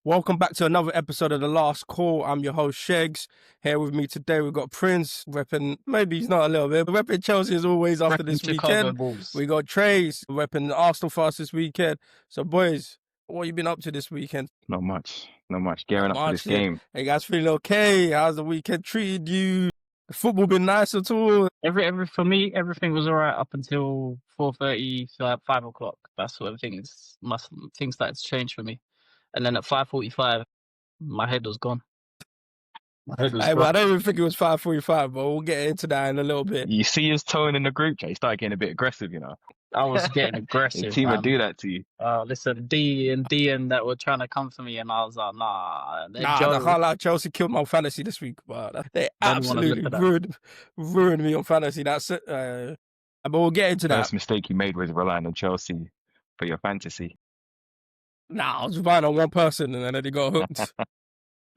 Welcome back to another episode of The Last Call. I'm your host, Shegs. Here with me today, we've got Prince, repping, maybe he's not a little bit, but repping Chelsea as always after this Chicago weekend. Bulls. We got Trace, repping Arsenal for us this weekend. So, boys, what have you been up to this weekend? Not much. Gearing up for this Yeah. game. Hey, guys, feeling okay? How's the weekend treated you? The football been nice at all? For me, everything was alright up until 4:30 to like 5 o'clock. That's when things started to change for me. And then at 5:45, my head was gone. Hey, well, I don't even think it was 5:45, but we'll get into that in a little bit. You see his tone in the group chat. He started getting a bit aggressive, I was getting The aggressive. team would do that to you. Listen, D and that were trying to come for me, and I was like, nah. I can't lie. Chelsea killed my fantasy this week, but they absolutely ruined me on fantasy. That's it. But we'll get into that. First mistake you made was relying on Chelsea for your fantasy. Nah, I was relying on one person and then he got hooked.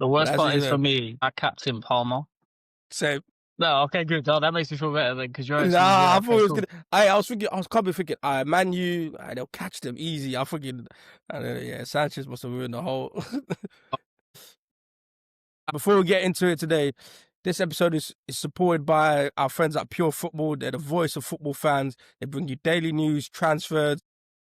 The worst part is for me, I captain Palmer. So no, okay, good. Oh, that makes me feel better then, because you're. I thought it was good. I was thinking, Man U, they'll catch them easy. I fucking, Sanchez must have ruined the whole. Before we get into it today, this episode is supported by our friends at Pure Football. They're the voice of football fans. They bring you daily news, transfers,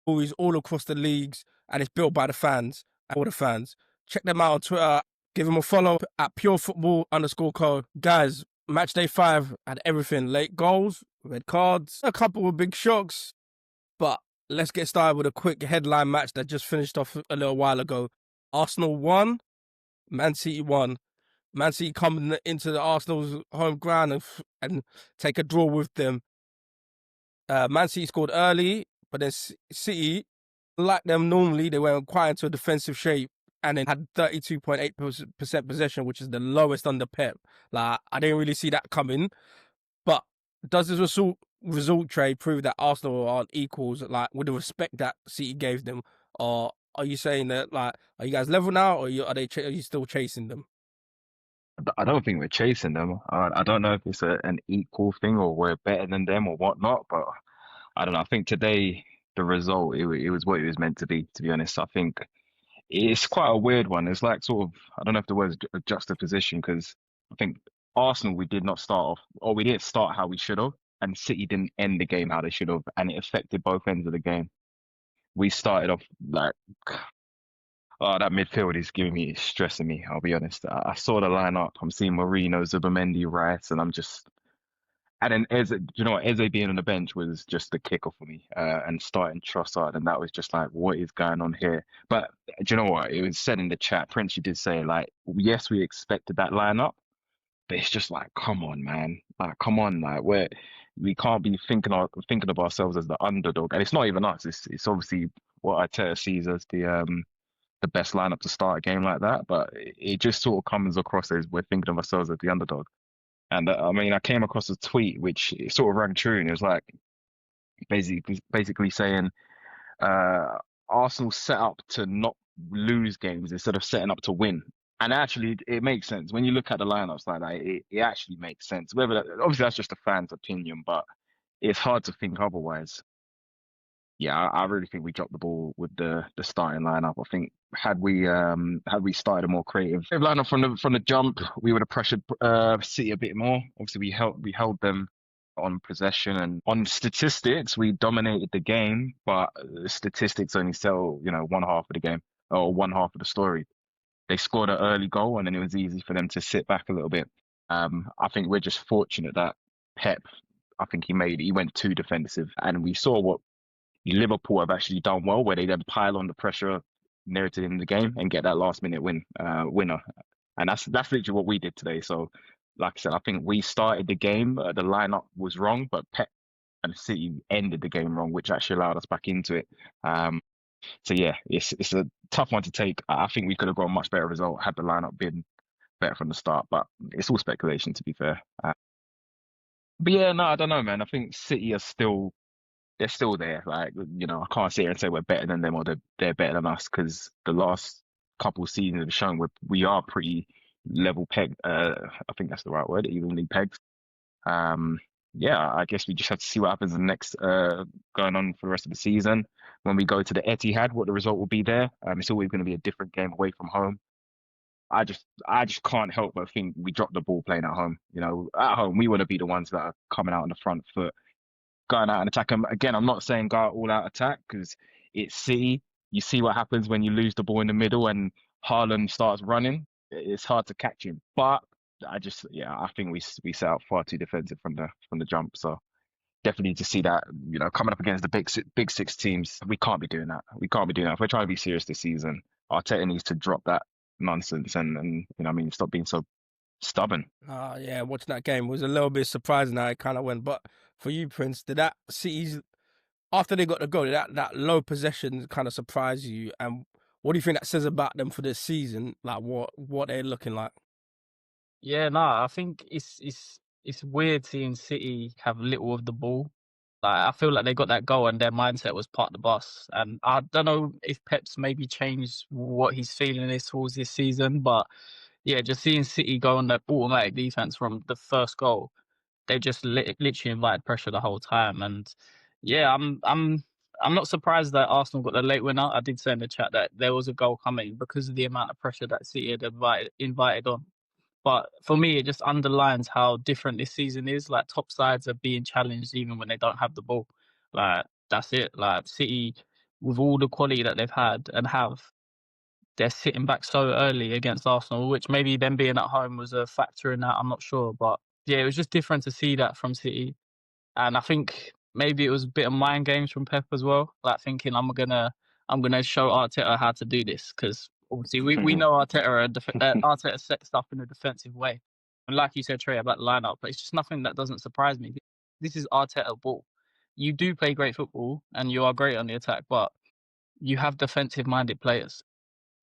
stories all across the leagues, and it's built by the fans, all the fans. Check them out on Twitter. Give them a follow at purefootball_co. Guys, Matchday 5 had everything. Late goals, red cards, a couple of big shocks. But let's get started with a quick headline match that just finished off a little while ago. Arsenal won, Man City won. Man City coming into the Arsenal's home ground and take a draw with them. Man City scored early, but then City, like them normally, they went quite into a defensive shape and then had 32.8% possession, which is the lowest under Pep. Like, I didn't really see that coming. But does this result trade prove that Arsenal aren't equals, like, with the respect that City gave them? Or are you saying that, like, are you guys level now, or are you still chasing them? I don't think we're chasing them. I don't know if it's an equal thing or we're better than them or whatnot, but I don't know. I think today the result, it was what it was meant to be honest. I think it's quite a weird one. It's like sort of, I don't know if the word is a juxtaposition, because I think Arsenal, we didn't start how we should have, and City didn't end the game how they should have, and it affected both ends of the game. We started off like, oh, that midfield is stressing me. I'll be honest. I saw the lineup. I'm seeing Mourinho, Zubimendi, Rice, and I'm just. And then Eze, you know what? Eze being on the bench was just the kicker for me, and starting Trossard, and that was just like, what is going on here? But do you know what? It was said in the chat. Prince, you did say, like, yes, we expected that lineup, but it's just like, come on, man, like, come on, like, we can't be thinking of ourselves as the underdog, and it's not even us. It's obviously what Arteta sees as the best lineup to start a game like that, but it just sort of comes across as we're thinking of ourselves as the underdog. And I mean, I came across a tweet which sort of rang true, and it was like basically saying Arsenal set up to not lose games instead of setting up to win. And actually, it makes sense when you look at the lineups like that. It actually makes sense. Obviously that's just a fan's opinion, but it's hard to think otherwise. Yeah, I really think we dropped the ball with the starting lineup. I think had we started a more creative lineup from the jump, we would have pressured City a bit more. Obviously, we held them on possession, and on statistics, we dominated the game. But statistics only tell one half of the game or one half of the story. They scored an early goal, and then it was easy for them to sit back a little bit. I think we're just fortunate that Pep, I think he went too defensive, and we saw what Liverpool have actually done well, where they then pile on the pressure near to the end of the game and get that last minute winner. And that's literally what we did today. So, like I said, I think we started the game, the lineup was wrong, but Pep and City ended the game wrong, which actually allowed us back into it. So yeah, it's a tough one to take. I think we could have got a much better result had the lineup been better from the start, but it's all speculation, to be fair. But yeah, no, I don't know, man. I think City are still there. Like, I can't sit here and say we're better than them or they're better than us, because the last couple of seasons have shown we are pretty level pegged. I think that's the right word, evenly pegged. Yeah, I guess we just have to see what happens in the next going on for the rest of the season. when we go to the Etihad, what the result will be there. It's always going to be a different game away from home. I just can't help but think we dropped the ball playing at home. At home we want to be the ones that are coming out on the front foot, going out and attack. Again, I'm not saying go out all out attack because it's City. You see what happens when you lose the ball in the middle and Haaland starts running. It's hard to catch him. But I think we set out far too defensive from the jump. So definitely to see that, coming up against the big six teams, we can't be doing that. We can't be doing that. If we're trying to be serious this season, Arteta needs to drop that nonsense and stop being so stubborn. Yeah, watching that game was a little bit surprising how it kind of went. But for you, Prince, did that City's after they got the goal, did that low possession kind of surprise you? And what do you think that says about them for this season? Like what they're looking like? Yeah, no, I think it's weird seeing City have little of the ball. Like, I feel like they got that goal and their mindset was part of the bus. And I don't know if Pep's maybe changed what he's feeling is towards this season, but yeah, just seeing City go on that automatic defense from the first goal, they just literally invited pressure the whole time. And yeah, I'm not surprised that Arsenal got the late winner. I did say in the chat that there was a goal coming because of the amount of pressure that City had invited on. But for me, it just underlines how different this season is. Like, top sides are being challenged even when they don't have the ball. Like, that's it. Like, City, with all the quality that they've had and have, they're sitting back so early against Arsenal, which maybe them being at home was a factor in that. I'm not sure. But yeah, it was just different to see that from City. And I think maybe it was a bit of mind games from Pep as well, like thinking I'm gonna show Arteta how to do this because obviously we know Arteta sets stuff in a defensive way, and like you said, Trey, about the lineup, but it's just nothing that doesn't surprise me. This is Arteta ball. You do play great football and you are great on the attack, but you have defensive minded players.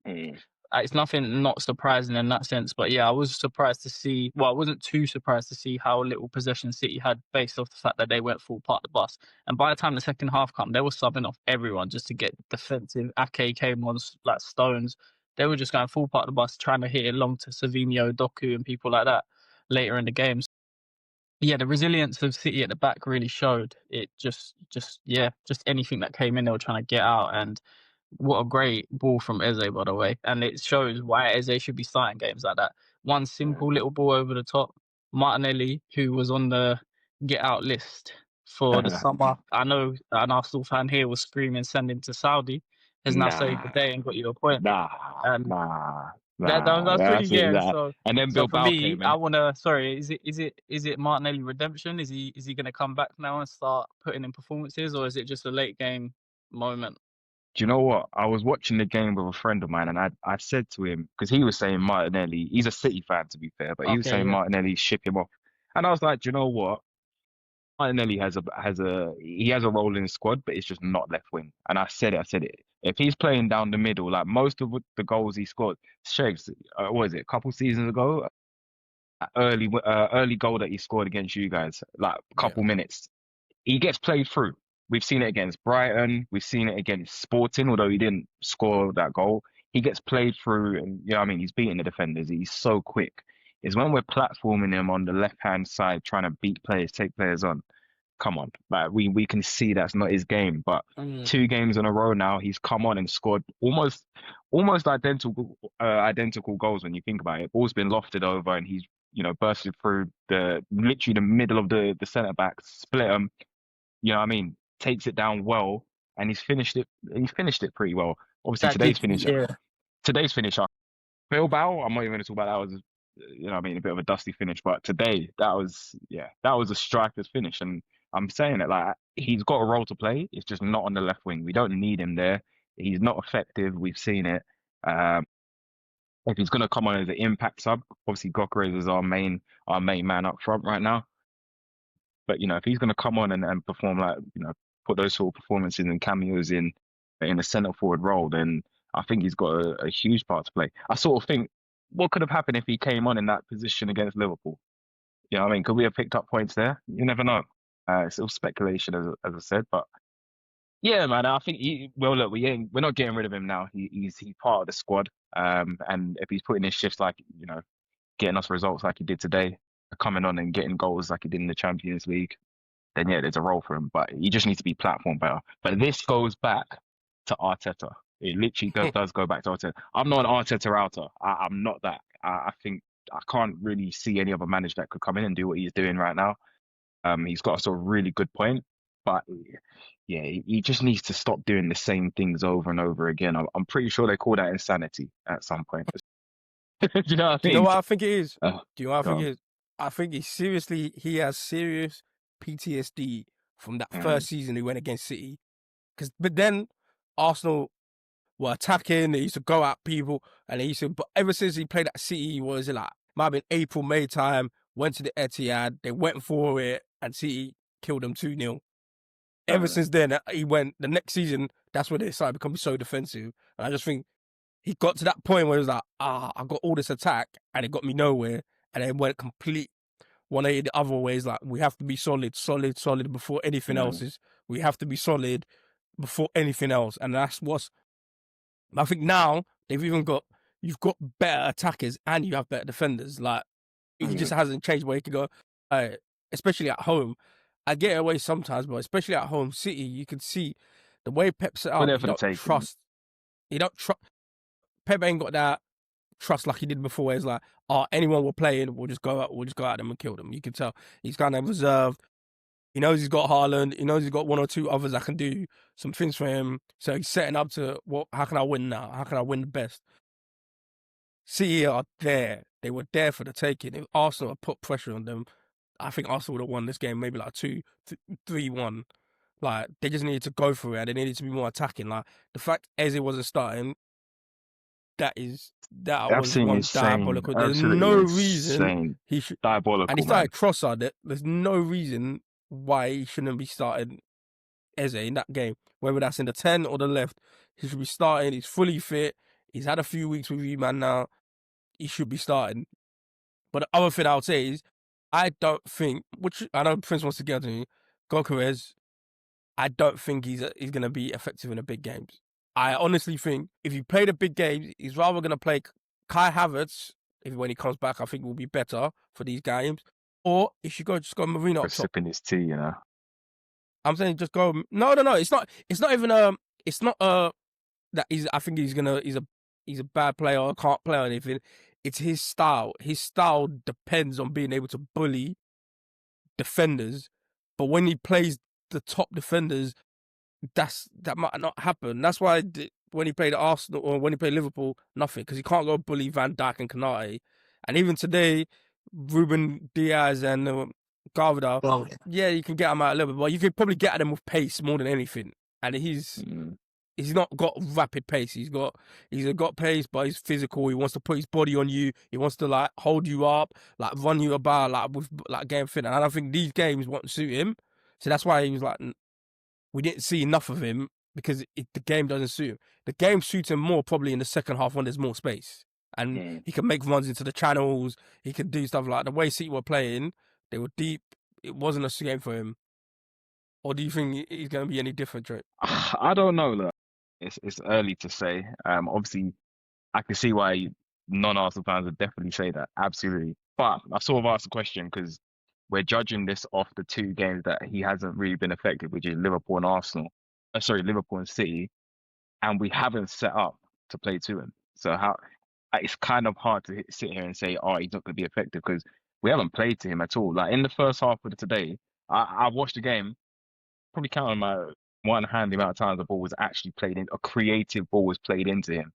Mm. It's nothing not surprising in that sense, but yeah, I was surprised to see. Well, I wasn't too surprised to see how little possession City had, based off the fact that they went full part of the bus. And by the time the second half come, they were subbing off everyone just to get defensive. Ake came on like stones. They were just going full part of the bus, trying to hit it long to Savinho, Doku, and people like that later in the games. Yeah, the resilience of City at the back really showed. It just anything that came in, they were trying to get out. And what a great ball from Eze, by the way. And it shows why Eze should be starting games like that. One simple little ball over the top. Martinelli, who was on the get out list for the summer, I know an Arsenal fan here was screaming, send him to Saudi, has now saved the Nah, day and got you a point. nah, And nah, that's pretty That's it. good. Nah. So And then so for Bilbao me, came I in. wanna sorry, is it Martinelli redemption? Is he gonna come back now and start putting in performances, or is it just a late game moment? Do you know what? I was watching the game with a friend of mine, and I said to him because he was saying Martinelli. He's a City fan, to be fair, but he was Okay, saying yeah. Martinelli ship him off, and I was like, do you know what? Martinelli has a role in the squad, but it's just not left wing. And I said it. If he's playing down the middle, like most of the goals he scored, Shags, what was it, a couple seasons ago, early goal that he scored against you guys, like a Yeah. couple minutes, he gets played through. We've seen it against Brighton. We've seen it against Sporting, although he didn't score that goal. He gets played through, and he's beating the defenders. He's so quick. Is when we're platforming him on the left hand side, trying to beat players, take players on. Come on, like we can see that's not his game. But Mm. 2 games in a row now, he's come on and scored almost identical goals when you think about it. Ball's been lofted over, and he's bursted through literally the middle of the centre back, split him. You know what I mean? Takes it down well, and he's finished it. He's finished it pretty well. Obviously, That did, yeah. Today's finish. Bilbao, I'm not even going to talk about that. Was a bit of a dusty finish. But today, that was a striker's finish, and I'm saying it like he's got a role to play. It's just not on the left wing. We don't need him there. He's not effective. We've seen it. If he's going to come on as an impact sub, obviously Gyökeres is our main man up front right now. But if he's going to come on and perform like put those sort of performances and cameos in a centre forward role, then I think he's got a huge part to play. I sort of think what could have happened if he came on in that position against Liverpool. You know what I mean? Could we have picked up points there? You never know. It's all speculation, as I said, but yeah, man. I think look, we're not getting rid of him now. He's part of the squad. And if he's putting in shifts like getting us results like he did today, coming on and getting goals like he did in the Champions League, then yeah, there's a role for him. But he just needs to be platformed better. But this goes back to Arteta. It literally does go back to Arteta. I'm not an Arteta outer. I'm not that. I think I can't really see any other manager that could come in and do what he's doing right now. He's got a sort of really good point, but yeah, he just needs to stop doing the same things over and over again. I'm pretty sure they call that insanity at some point. Do you know what Do I you know mean? what I think it is? Oh, Do you know what I think God. it is? I think he has serious PTSD from that Mm, first season he went against City. But then Arsenal were attacking, they used to go at people, and but ever since he played at City, was it like, might have been April, May time, went to the Etihad, they went for it, and City killed them 2-0. Ever uh, since then, the next season, that's when they started becoming so defensive. And I just think he got to that point where it was like, I got all this attack, and it got me nowhere, and then went complete 180 the other ways. Like, we have to be solid, solid, solid before anything else mm, is. We have to be solid before anything else. And that's what's, I think now you've got better attackers and you have better defenders. Like, he just mm. hasn't changed where he could go, uh, especially at home. I get away sometimes, but especially at home, City, you can see the way Pep set We're up. there for the taking. He don't trust. Pep ain't got that trust like he did before. Where it's like, anyone we're playing, we'll just go at them and kill them. You can tell he's kind of reserved. He knows he's got Haaland. He knows he's got one or two others that can do some things for him. So he's setting up to, how can I win now? How can I win the best? City are there. They were there for the taking. If Arsenal had put pressure on them, I think Arsenal would have won this game maybe like 3-1. Like, they just needed to go for it. And they needed to be more attacking. Like, the fact Eze wasn't starting, that was Absolutely one insane. diabolical. There's Absolutely no reason insane. he should. And he Diabolical, man. started Trossard. There's no reason why he shouldn't be starting Eze in that game. Whether that's in the 10 or the left, he should be starting. He's fully fit. He's had a few weeks with you, man. Now he should be starting. But the other thing I would say is, I don't think, which I know Prince wants to get to me, Gokares, I don't think he's going to be effective in the big games. I honestly think if you play the big games, he's rather going to play Kai Havertz, when he comes back, I think will be better for these games. Or he should just go Marino For up top. sipping his tea, you know. I'm saying just go. No. It's not even it's not that I think he's a bad player or can't play or anything. It's his style. His style depends on being able to bully defenders. But when he plays the top defenders, that might not happen. That's why when he played Arsenal or when he played Liverpool, nothing, because he can't go bully Van Dijk and Kanate. And even today, Ruben Diaz and Garvadal, Well, yeah, you can get him out a little bit, but you could probably get at him with pace more than anything. And Mm. he's not got rapid pace. He's got pace, but he's physical. He wants to put his body on you. He wants to like hold you up, like run you about, like with like game fit. And I don't think these games won't suit him. So that's why he was like, we didn't see enough of him because the game doesn't suit him. The game suits him more probably in the second half when there's more space. And Mm. he can make runs into the channels. He can do stuff like the way City were playing. They were deep. It wasn't a game for him. Or do you think he's going to be any different, Drake? I don't know. Look, it's early to say. Obviously, I can see why non-Arsenal fans would definitely say that. Absolutely. But I sort of asked the question because we're judging this off the two games that he hasn't really been effective, which is Liverpool and Arsenal. Sorry, Liverpool and City, and we haven't set up to play to him. So how it's kind of hard to sit here and say, oh, he's not going to be effective because we haven't played to him at all. Like in the first half of today, I watched the game, probably count on my one hand the amount of times the ball was actually played in, a creative ball was played into him.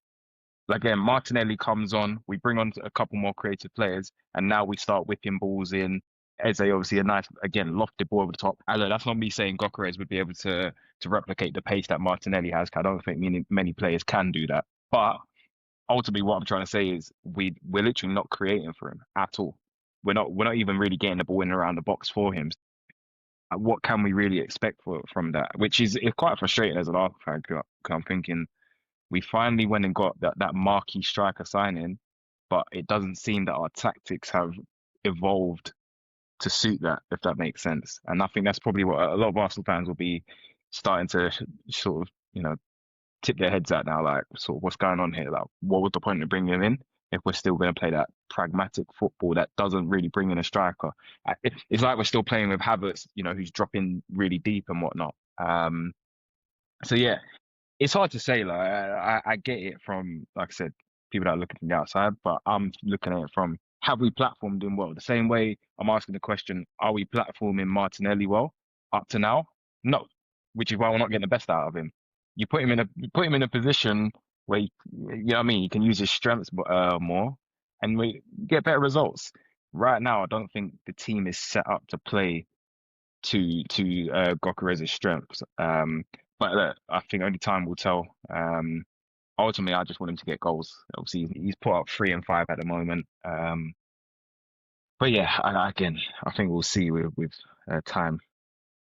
Like again, Martinelli comes on, we bring on a couple more creative players, and now we start whipping balls in. Eze obviously a nice, again, lofted ball over the top. And that's not me saying Gokares would be able to replicate the pace that Martinelli has. I don't think many players can do that. But ultimately, what I'm trying to say is we're literally not creating for him at all. We're not even really getting the ball in and around the box for him. What can we really expect from that? Which is quite frustrating as an Arsenal fan. 'Cause I'm thinking we finally went and got that marquee striker signing, but it doesn't seem that our tactics have evolved to suit that, if that makes sense. And I think that's probably what a lot of Arsenal fans will be starting to sort of, tip their heads at now, like sort of what's going on here? Like, what was the point of bringing him in if we're still going to play that pragmatic football that doesn't really bring in a striker? It's like we're still playing with Havertz, who's dropping really deep and whatnot. So yeah, It's hard to say. Like I get it from, like I said, people that are looking from the outside, but I'm looking at it from, have we platformed him well? The same way I'm asking the question, are we platforming Martinelli well up to now? No, which is why we're not getting the best out of him. You put him in a position where you know what I mean. He can use his strengths more, and we get better results. Right now, I don't think the team is set up to play to Gokeres's strengths. But I think only time will tell. Ultimately, I just want him to get goals. Obviously, he's put up 3 and 5 at the moment. But yeah, again, I think we'll see with time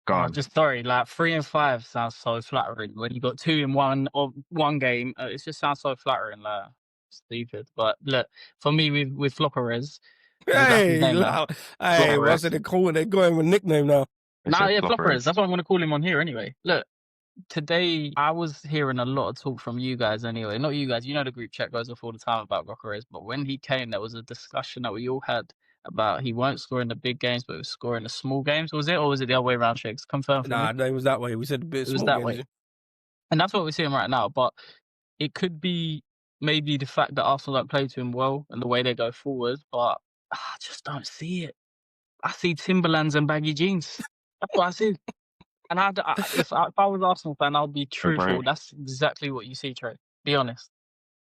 Oh, gone. just sorry, like 3 and 5 sounds so flattering. When you got 2 in one game, it just sounds so flattering. Like stupid. But look, for me with Flopperez, because that's his Hey, name now. hey, Flopperez. what's it called? They're going with nickname now. Nah, yeah, Flopperez. Flopperez. That's what I'm going to call him on here anyway. Look, today I was hearing a lot of talk from you guys anyway. Not you guys, you know the group chat goes off all the time about Gokeres, but when he came, there was a discussion that we all had about he won't score in the big games, but he was scoring the small games. Was it, or was it the other way around, Shakes? Confirm for me. Nah, no, it was that way. We said a bit It was small that games. way. And that's what we're seeing right now. But it could be maybe the fact that Arsenal don't play to him well and the way they go forward, but I just don't see it. I see Timberlands and baggy jeans. That's what I see. And if I was Arsenal fan, I'll be truthful. That's exactly what you see, Trey. Be honest.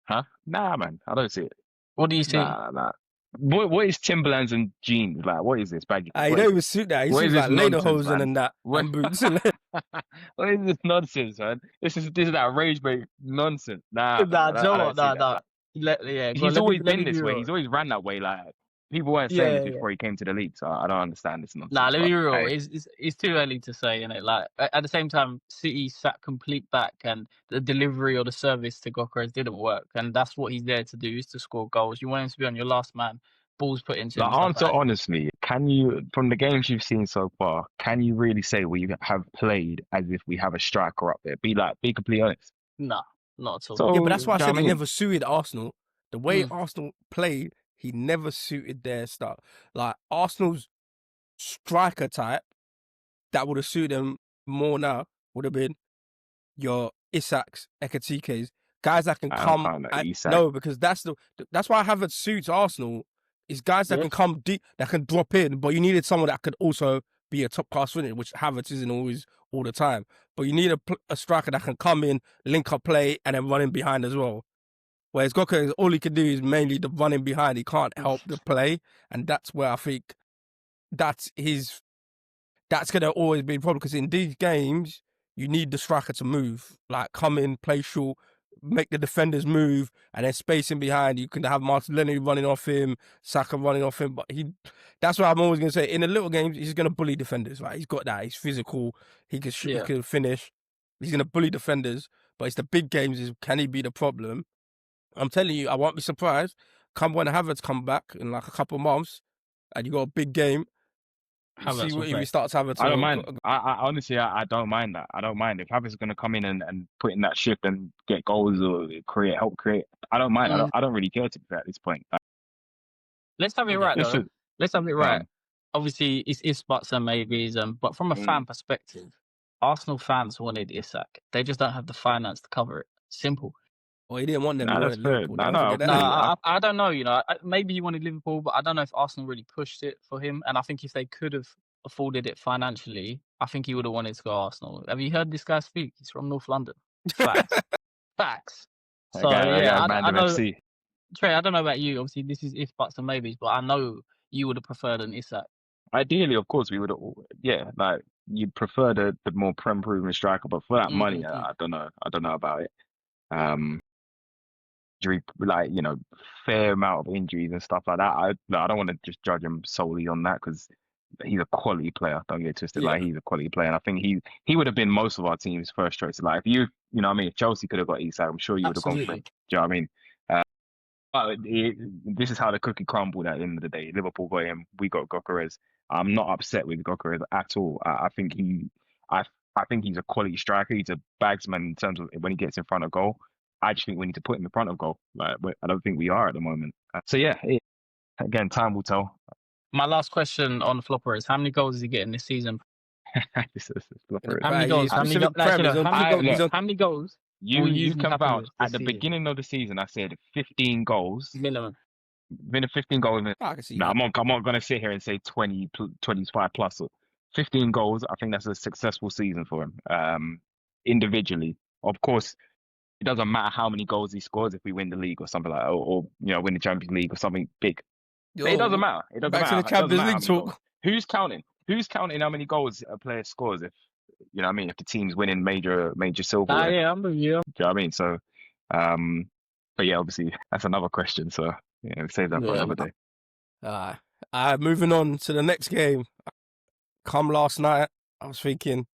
Huh? Nah, man, I don't see it. What do you see? Nah. What is Timberlands and jeans like? What is this baggy? You don't even suit that. He What suits is this like nonsense, lederhosen man? and that What- and boots. What is this nonsense, man? This is that rage bait nonsense. Nah, man, Joe, I don't see that. nah. Yeah, go on, He's always let been me this be way. real. He's always ran that way. Like people weren't saying this before he came to the league, so I don't understand this nonsense. Nah, let me be real. Hey, It's too early to say, innit? Like at the same time, City sat complete back, and the delivery or the service to Gokeres didn't work, and that's what he's there to do, is to score goals. You want him to be on your last man, balls put into him, like, and stuff answer like that. honestly. Can you, from the games you've seen so far, can you really say we have played as if we have a striker up there? Be completely honest. Nah, not at all. So Yeah, but that's why I do you know said what he I mean? never suited Arsenal. The way Arsenal played, he never suited their style. Like Arsenal's striker type that would have suited them more now would have been your Isaks, Ekatikes, guys that can I don't come. know, Isak. No, because that's why Havertz suits Arsenal. Is guys that can come deep, that can drop in, but you needed someone that could also be a top class finisher, which Havertz isn't always all the time. But you need a striker that can come in, link up play, and then run in behind as well. Whereas Gokeres, all he can do is mainly the running behind. He can't help the play, and that's where I think that's going to always be a problem, because in these games you need the striker to move, like come in, play short, make the defenders move, and then spacing behind. You can have Martinelli running off him, Saka running off him, but that's what I'm always going to say. In the little games, he's going to bully defenders. Right, he's got that. He's physical. He can finish. He's going to bully defenders. But it's the big games. Can he be the problem? I'm telling you, I won't be surprised. Come when Havertz come back in like a couple of months, and you got a big game. See what if he starts Havertz. I don't mind. I honestly, I don't mind that. I don't mind if Havertz is going to come in and put in that shift and get goals or help create. I don't mind. I don't really care to be fair at this point. Let's have it right, though. Let's have it right. Um, Obviously, it's ifs, buts, and maybes. But from a fan perspective, Arsenal fans wanted Isak. They just don't have the finance to cover it. Simple. Well, he didn't want them. Nah, He that's wanted fair. Liverpool. No, Don't no, forget that. I don't know. You know, maybe you wanted Liverpool, but I don't know if Arsenal really pushed it for him. And I think if they could have afforded it financially, I think he would have wanted to go Arsenal. Have you heard this guy speak? He's from North London. Facts. Facts. So yeah, I know. FC. Trey, I don't know about you. Obviously, this is if, buts, and maybes, but I know you would have preferred an Isak. Ideally, of course, we would. Yeah, like you'd prefer the more prem-proven striker, but for that money, I don't know. I don't know about it. Like fair amount of injuries and stuff like that. I don't want to just judge him solely on that, because he's a quality player. Don't get twisted. Like, he's a quality player, and I think he would have been most of our team's first choice. Like, if you know what I mean, if Chelsea could have got Isak, I'm sure you would have gone for him. Do you know what I mean? But this is how the cookie crumbled at the end of the day. Liverpool got him. We got Gokeres. I'm not upset with Gokeres at all. I think he's a quality striker. He's a bagsman in terms of when he gets in front of goal. I just think we need to put him in front of goal. Like, I don't think we are at the moment. So yeah, again, time will tell. My last question on Flopper is: how many goals is he getting this season? This is Flopper. How many goals? How many goals? You usually can happen vouch with at this the season. beginning of the season. I said 15 goals. Minimum. 15 goals. I can see No, that. I'm not gonna sit here and say 25 plus. 15 goals. I think that's a successful season for him. Individually, of course, it doesn't matter how many goals he scores if we win the league or something like, or win the Champions League or something big. It doesn't Yo, matter. It doesn't back to the matter. It doesn't Champions matter how League many goals. talk. Who's counting? Who's counting how many goals a player scores if you know what I mean? If the team's winning major silverware, Yeah, I'm with you. do you know what I mean? So, um, but yeah, obviously that's another question. So yeah, we save that for Yeah, another day. Moving on to the next game. Come last night, I was thinking,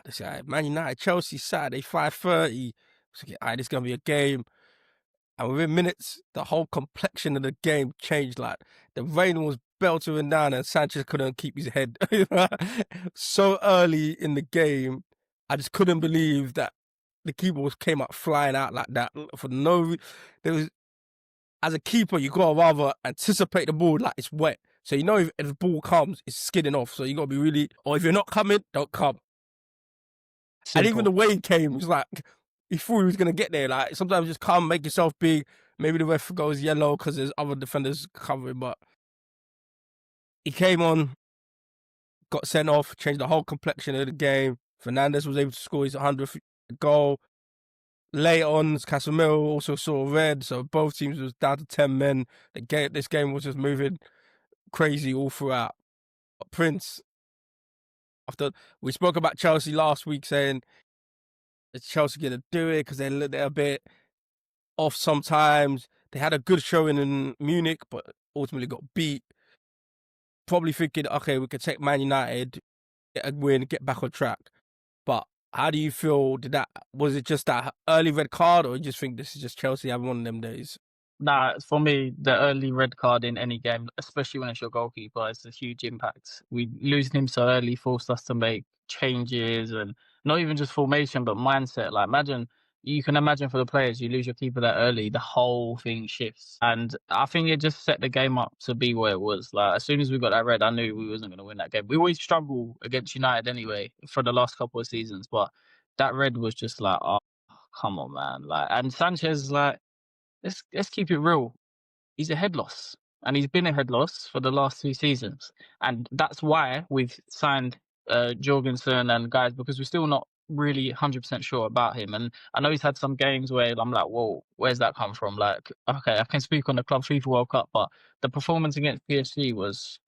this guy, Man United, Chelsea, Saturday, 5:30. I was thinking, this is gonna be a game. And within minutes, the whole complexion of the game changed. Like the rain was beltering down, and Sanchez couldn't keep his head. So early in the game, I just couldn't believe that the keeper came up flying out like that for no. There was, as a keeper, you gotta rather anticipate the ball like it's wet, so you know if the ball comes, it's skidding off. So you gotta be really, or if you're not coming, don't come. And even simple. the way he came was like, he thought he was going to get there. Like, sometimes just come, make yourself big. Maybe the ref goes yellow because there's other defenders covering. But he came on, got sent off, changed the whole complexion of the game. Fernandes was able to score his 100th goal. Late on, Casemiro also saw red. So both teams was down to 10 men. This game was just moving crazy all throughout. But Prince, after we spoke about Chelsea last week, saying, is Chelsea going to do it because they're a bit off sometimes. They had a good showing in Munich, but ultimately got beat. Probably thinking, okay, we could take Man United, get a win, get back on track. But how do you feel? Was it just that early red card, or you just think this is just Chelsea having one of them days? Nah, for me, the early red card in any game, especially when it's your goalkeeper, it's a huge impact. We losing him so early forced us to make changes, and not even just formation, but mindset. Like, you can imagine for the players, you lose your keeper that early, the whole thing shifts. And I think it just set the game up to be where it was. Like, as soon as we got that red, I knew we wasn't going to win that game. We always struggle against United anyway for the last couple of seasons, but that red was just like, oh, come on, man. Like, and Sanchez, like, let's keep it real. He's a head loss, and he's been a head loss for the last 2 seasons, and that's why we've signed Jorgensen and guys, because we're still not really 100% sure about him. And I know he's had some games where I'm like, whoa, where's that come from? Like, okay, I can speak on the Club FIFA World Cup, but the performance against PSG was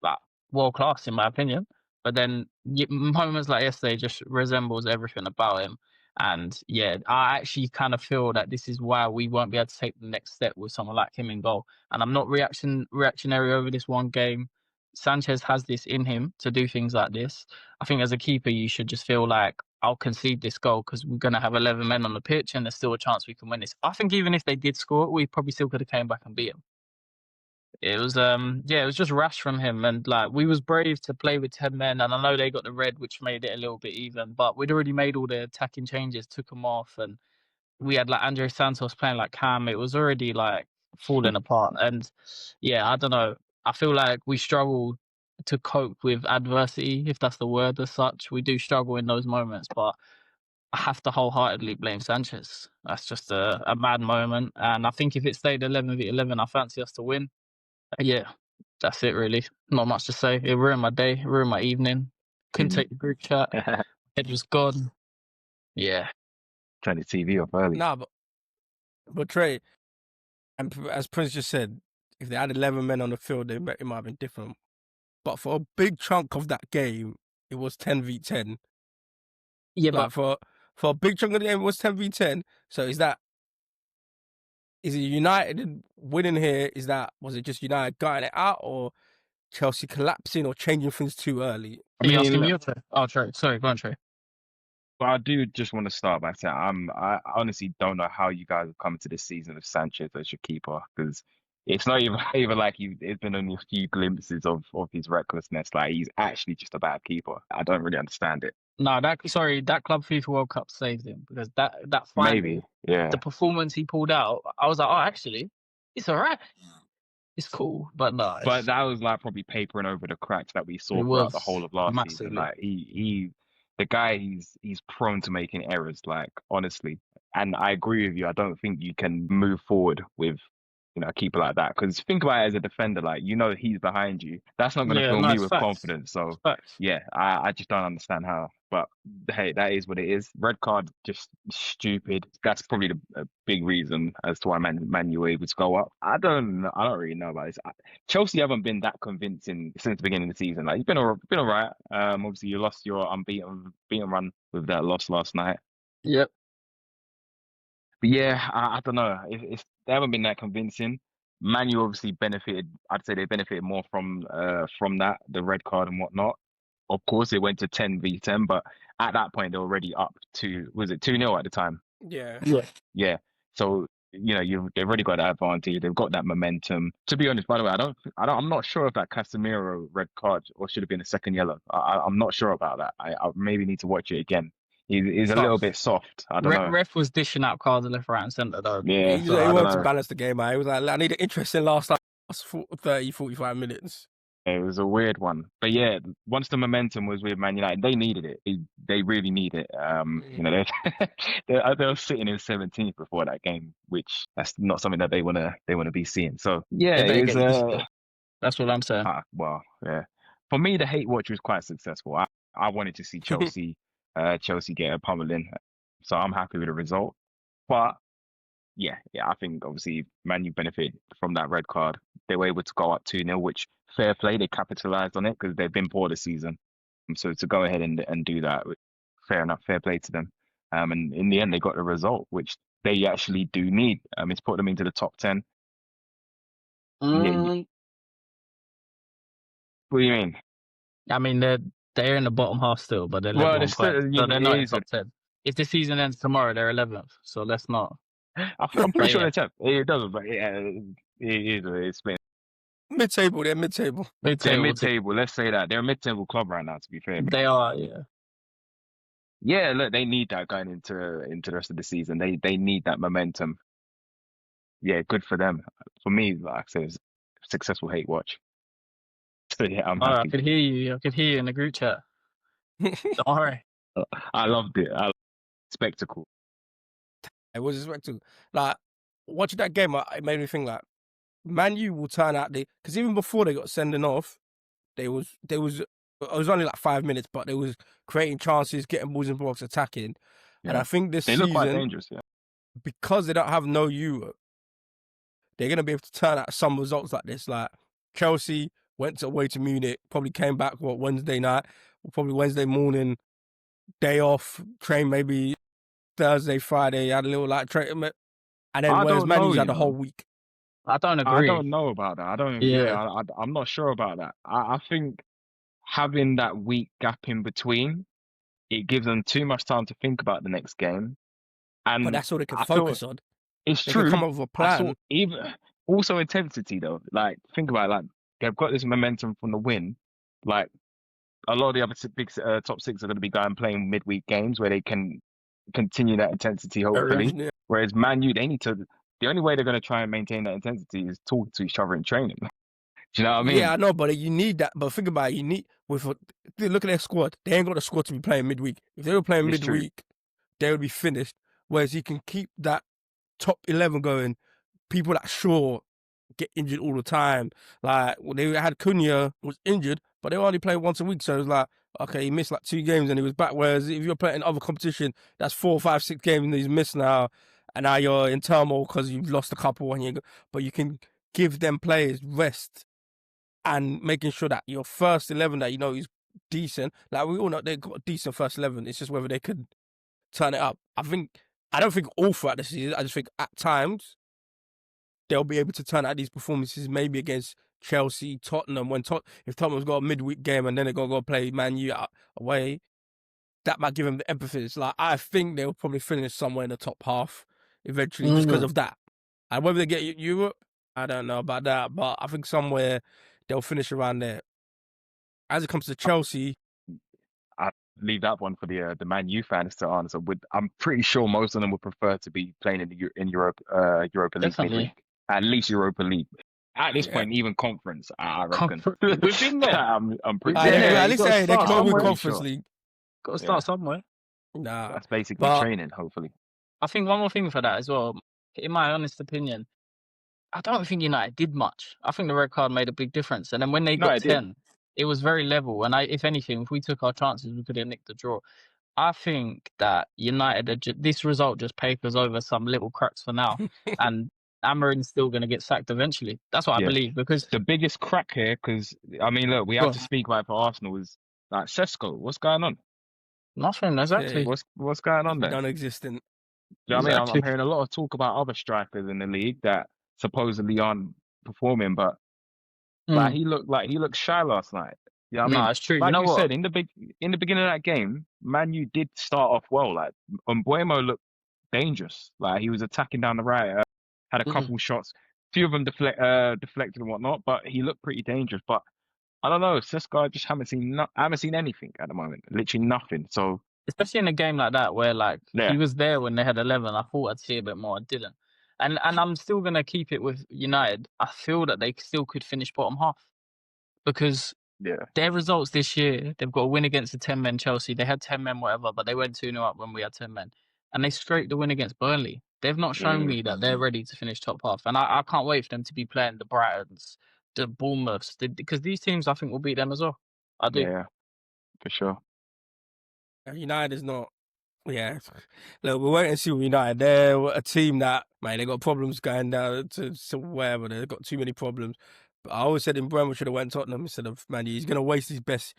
like world class in my opinion. But then moments like yesterday just resembles everything about him. And yeah, I actually kind of feel that this is why we won't be able to take the next step with someone like him in goal. And I'm not reactionary over this one game. Sanchez has this in him to do things like this. I think as a keeper, you should just feel like, I'll concede this goal because we're going to have 11 men on the pitch and there's still a chance we can win this. I think even if they did score it, we probably still could have came back and beat them. It was it was just rash from him, and like, we was brave to play with 10 men, and I know they got the red, which made it a little bit even, but we'd already made all the attacking changes, took them off, and we had like Andre Santos playing like Cam. It was already like falling apart. And yeah, I don't know. I feel like we struggle to cope with adversity, if that's the word as such. We do struggle in those moments, but I have to wholeheartedly blame Sanchez. That's just a mad moment. And I think if it stayed 11v11, I fancy us to win. Yeah, that's it really. Not much to say. It ruined my day, it ruined my evening. Couldn't take the group chat. It was gone. Yeah. Turn the TV off early. Nah, but Trey, and as Prince just said, if they had 11 men on the field, it might have been different. But for a big chunk of that game, it was 10v10. Yeah, Like but for a big chunk of the game, it was 10v10. So is it United winning here? Was it just United gutting it out, or Chelsea collapsing, or changing things too early? I are you asking mean, me or Trey? Oh, Trey. Sorry, go on, Trey. but I do just want to start by saying I honestly don't know how you guys have come to this season with Sanchez as your keeper, because it's not even even like it's been only a few glimpses of his recklessness. Like, he's actually just a bad keeper. I don't really understand it. No, that Club FIFA World Cup saved him, because that Maybe, final, yeah. the performance he pulled out, I was like, oh, actually, it's all right. It's cool, but no, But that was like probably papering over the cracks that we it saw throughout the was whole of last season. massively. Like, he the guy, he's prone to making errors, like honestly. And I agree with you. I don't think you can move forward with a keeper like that. Because think about it as a defender, like he's behind you. That's not going to Yeah, fill no, me it's with facts. confidence. So It's facts. yeah, I just don't understand how. But hey, that is what it is. Red card, just stupid. That's probably a big reason as to why Man U were able to go up. I don't really know about this. Chelsea haven't been that convincing since the beginning of the season. Like you've been all right. Obviously you lost your unbeaten run with that loss last night. Yep. But yeah, I don't know. They haven't been that convincing. Man U obviously benefited. I'd say they benefited more from that, the red card and whatnot. Of course, it went to 10v10, but at that point, they're already up to, was it 2-0 at the time? Yeah. Yeah. Yeah. So, they've already got that advantage. They've got that momentum. To be honest, by the way, I'm not sure if that Casemiro red card or should have been a second yellow. I'm not sure about that. I maybe need to watch it again. He's a little Soft. bit soft. I don't know. Ref was dishing out cards left, right, and centre though. Yeah, He so I don't wanted to know. balance the game out. He was like, I need an interesting last 30, 45 minutes. It was a weird one. But yeah, once the momentum was with Man United, they needed it. They really need it. They were sitting in 17th before that game, which that's not something that they wanna be seeing. So yeah, They better it was get used to it. That's what I'm saying. well, yeah. For me, the hate watch was quite successful. I wanted to see Chelsea get a pummeling. So I'm happy with the result. But yeah, I think obviously Man U benefited from that red card. They were able to go up 2-0, which fair play, they capitalized on it because they've been poor this season. So to go ahead and do that, fair enough, fair play to them. And in the end, they got the result, which they actually do need. It's put them into the top 10. Yeah, what do you mean? I mean, they're in the bottom half still, but they're Well, level on there's still, points, so they're it not in is. top 10. If the season ends tomorrow, they're 11th. So let's not. I'm pretty sure yeah. they're 10th. It doesn't, but yeah, it is. It's been. Mid-table, they're mid-table. They're Mid-table. mid-table. Let's say that they're a mid-table club right now. To be fair, They are, yeah. yeah. Look, they need that going into the rest of the season. They need that momentum. Yeah, good for them. For me, like I said, it's a successful hate watch. So yeah, I'm I happy. could hear you. I could hear you in the group chat. Don't worry. I loved it. Spectacle. It was a spectacle. Like, watching that game, it made me think like, Man U will turn out because even before they got sending off, it was only like 5 minutes, but they was creating chances, getting balls in the box, attacking. Yeah. And I think this They season, look quite dangerous. Yeah. because they don't have no Europe, they're gonna be able to turn out some results like this. Like Chelsea went away to Munich, probably came back Wednesday night, or probably Wednesday morning, day off, train maybe Thursday, Friday, had a little like train, and then whereas Man U's had a whole week. I don't I agree. don't know about that. I don't. Yeah. I'm not sure about that. I think having that week gap in between, it gives them too much time to think about the next game. And But that's all they can I feel focus on. it's They true. can come up with a plan. Even also intensity though. Like think about it, like they've got this momentum from the win. Like a lot of the other big top six are going to be going playing midweek games where they can continue that intensity, hopefully. Yeah. Whereas Man U, they need to. The only way they're going to try and maintain that intensity is talk to each other in training. Do you know what I mean? Yeah, I know, but you need that. But think about it, look at their squad. They ain't got a squad to be playing midweek. If they were playing It's true. midweek, they would be finished. Whereas you can keep that top 11 going. People that sure get injured all the time. Like they had Cunha was injured, but they only play once a week. So it was like, okay, he missed like 2 games and he was back. Whereas if you're playing other competition, that's 4, 5, 6 games and he's missed now, and now you're in turmoil because you've lost a couple. But you can give them players rest and making sure that your first 11 that is decent. Like we all know they've got a decent first 11. It's just whether they could turn it up. I don't think all throughout the season. I just think at times they'll be able to turn out these performances, maybe against Chelsea, Tottenham. If Tottenham's got a midweek game and then they're gonna go play Man U away, that might give them the emphasis. Like I think they'll probably finish somewhere in the top half eventually, just because of that. And whether they get Europe, I don't know about that, but I think somewhere they'll finish around there. As it comes to Chelsea, I leave that one for the Man U fans to answer. I'm pretty sure most of them would prefer to be playing in Europe, Europa League midweek, at least Europa League. At this point, even conference, I reckon. We've been there. I'm pretty at sure. least they can go with Conference League. Got to Yeah. start somewhere. Nah, That's basically but training, hopefully. I think one more thing for that as well, in my honest opinion, I don't think United did much. I think the red card made a big difference. And then when they No, got it did. 10, it was very level. And if anything, if we took our chances, we could have nicked the draw. I think that United, this result just papers over some little cracks for now. And Amarin's still going to get sacked eventually. That's what I Yeah. believe. Because, The biggest crack here, because I mean, look, we have well, to speak about it for Arsenal is like Sesko. What's going on? nothing, exactly. yeah, What's going on there? non-existent. Do you know what I mean? I'm Exactly. hearing a lot of talk about other strikers in the league that supposedly aren't performing, but like Mm. he looked shy last night. You know what I No, mean? it's true. You Like know you what? said, in the beginning of that game, Man U did start off well. Like Mbuemo looked dangerous. Like he was attacking down the right, had a Mm. couple shots, few of them deflected and whatnot, but he looked pretty dangerous. But I don't know, Sesko, I just I haven't seen anything at the moment. Literally nothing. So Especially in a game like that where like yeah, he was there when they had 11. I thought I'd see a bit more. I didn't. And I'm still gonna keep it with United. I feel that they still could finish bottom half because yeah, their results this year, they've got a win against the 10 men Chelsea. They had 10 men whatever, but they went 2-0 up when we had 10 men. And they scraped the win against Burnley. They've not shown mm, me that they're ready to finish top half. And I can't wait for them to be playing the Brightons, the Bournemouths, because these teams I think will beat them as well. I do. yeah, for sure. United is not. Yeah, look, we're waiting to see with United. They're a team that, man, they got problems going down to wherever. They've got too many problems. But I always said in Brentford should have went Tottenham instead of Man U. He's going to waste his best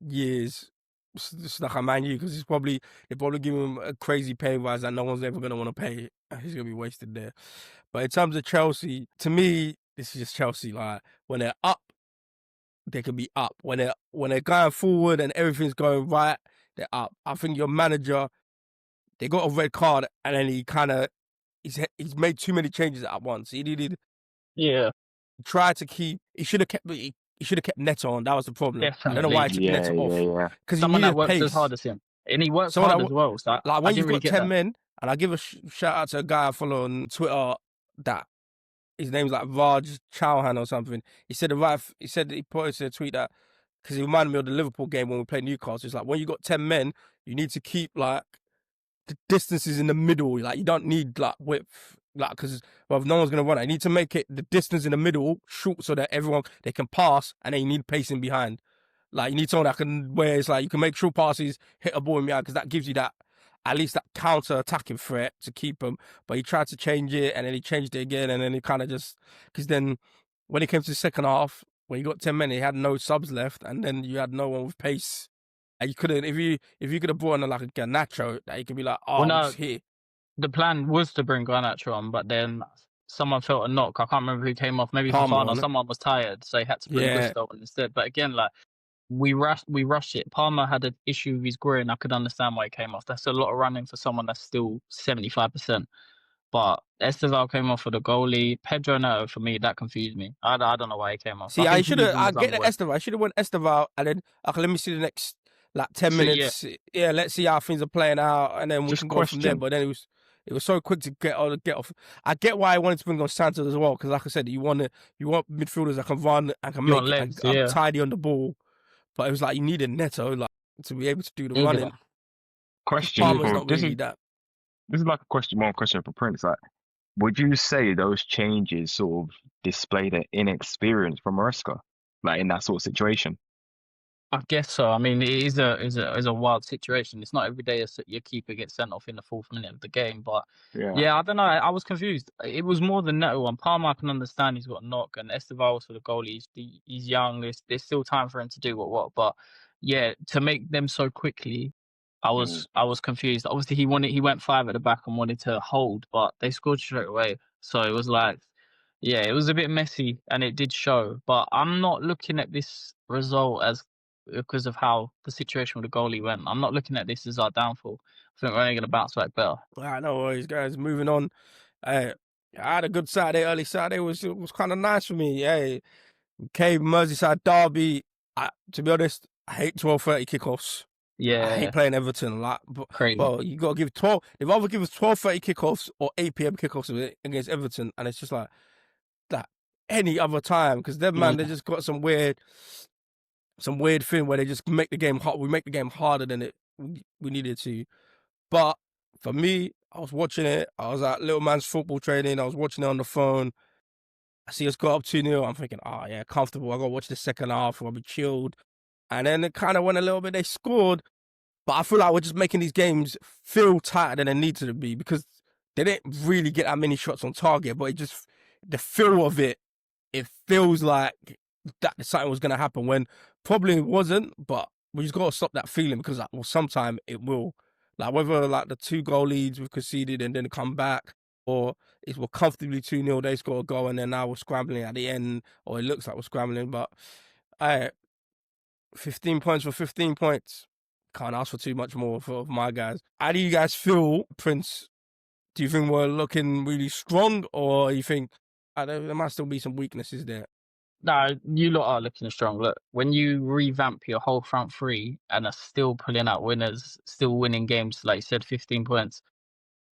years stuck at Man U because they probably give him a crazy pay rise that no one's ever going to want to pay. He's going to be wasted there. But in terms of Chelsea, to me, this is just Chelsea. Like when they're up, they can be up. When they're going forward and everything's going right, they're up. I think your manager, they got a red card and then he's made too many changes at once. Yeah, Tried to keep. He should have kept Neto on. That was the problem. I don't know why he definitely. took Yeah, Neto yeah, off yeah. because he Someone that needed works as hard pace. as him. And he works Someone hard that as well. So like I when didn't you've really got get 10 that. men, and I give a shout out to a guy I follow on Twitter that his name's like Raj Chauhan or something. He said he put in a tweet that because he reminded me of the Liverpool game when we played Newcastle. It's like when you got 10 men, you need to keep like the distances in the middle. Like you don't need like width, like because no one's gonna run it. You need to make it the distance in the middle short so that they can pass, and then you need pacing behind. Like you need someone that can where it's like you can make short passes, hit a ball in the eye because that gives you that at least that counter attacking threat to keep them. But he tried to change it, and then he changed it again, and then he kind of just because then when it came to the second half, when you got 10 men, he had no subs left, and then you had no one with pace. And you couldn't if you could have brought in like a Nacho that you could be like, Well, oh, we'll no, just hit the plan was to bring Garnacho on, but then someone felt a knock. I can't remember who came off. Maybe Palmer Fafana. on it. Someone was tired, so he had to bring Yeah, Gusto on instead. But again, like we rushed it. Palmer had an issue with his groin. I could understand why he came off. That's a lot of running for someone that's still 75%. But Esteval came off for the goalie. Pedro Neto, for me, that confused me. I don't know why he came off. I see, I think should he have. even I was get the underway. Esteval. I should have went Esteval, and then okay, let me see the next like 10 minutes. So, yeah, Yeah, let's see how things are playing out, and then we Just can go from there. question. But then it was so quick to get off. I get why I wanted to bring on Santos as well because, like I said, you want midfielders that can run and can you want make it legs, yeah. tidy on the ball. But it was like you needed Neto like to be able to do the Eager. running. Question Palmer's for not really that. this is like a question, more question for Prince. Like, would you say those changes sort of display the inexperience from Maresca, like in that sort of situation? I guess so. I mean, it is a wild situation. It's not every day your keeper gets sent off in the 4th minute of the game. But Yeah. yeah, I don't know. I was confused. It was more than Neto one. Palmer, I can understand he's got a knock, and Esteval for the goalie. He's young. There's still time for him to do what. But yeah, to make them so quickly, I Mm. was confused. Obviously, he went 5 at the back and wanted to hold, but they scored straight away. So it was like, yeah, it was a bit messy, and it did show. But I'm not looking at this result as because of how the situation with the goalie went. I'm not looking at this as our downfall. I think we're only going to bounce back better. No worries, guys. Moving on. I had a good Saturday. Early Saturday was kind of nice for me. Hey, came Merseyside derby. To be honest, I hate 12:30 kickoffs. I hate Yeah, playing Everton. crazy. Well, you got to give 12. They've either give us 12:30 kickoffs or 8 p.m. kickoffs against Everton, and it's just like that any other time because them man, they just got some weird thing where they just make the game hard. We make the game harder than it we needed to. But for me, I was watching it. I was at Little Man's football training. I was watching it on the phone. I see us go up 2-0. I'm thinking, oh, yeah, comfortable. I got to watch the second half. I'll be chilled. And then it kind of went a little bit. They scored. But I feel like we're just making these games feel tighter than they need to be because they didn't really get that many shots on target. But the feel of it feels like that something was going to happen when probably it wasn't. But we just got to stop that feeling because, like, well, sometime it will. Like, whether like the 2-goal leads we've conceded and then come back, or it's we're comfortably 2-0, they score a goal and then now we're scrambling at the end, or it looks like we're scrambling. But 15 points for 15 points. Can't ask for too much more for my guys. How do you guys feel, Prince? Do you think we're looking really strong, or you think there might still be some weaknesses there? No, you lot are looking strong. Look, when you revamp your whole front three and are still pulling out winners, still winning games, like you said, 15 points.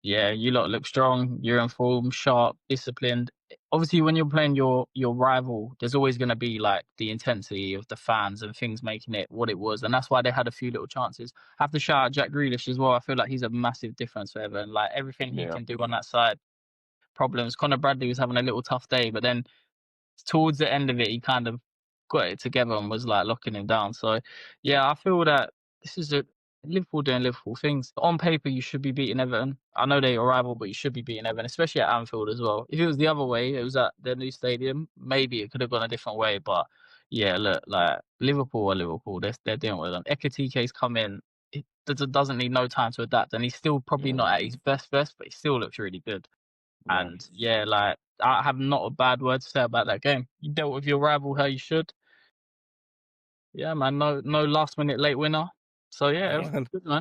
Yeah, you lot look strong. You're in form, sharp, disciplined. Obviously, when you're playing your rival, there's always going to be like the intensity of the fans and things making it what it was, and that's why they had a few little chances. I have to shout out Jack Grealish as well. I feel like he's a massive difference for Everton. Like everything he Yeah. can do on that side. Problems. Connor Bradley was having a little tough day, but then towards the end of it, he kind of got it together and was like locking him down. So, yeah, I feel that this is a Liverpool doing Liverpool things. On paper, you should be beating Everton. I know they're your rival, but you should be beating Everton, especially at Anfield as well. If it was the other way, it was at their new stadium, maybe it could have gone a different way. But yeah, look, like Liverpool are Liverpool. They're dealing with them. Ekitike's come in. It doesn't need no time to adapt, and he's still probably not at his best, but he still looks really good. Yeah. And yeah, like I have not a bad word to say about that game. You dealt with your rival how you should. Yeah, man. No last minute late winner. So yeah, everything's good, man.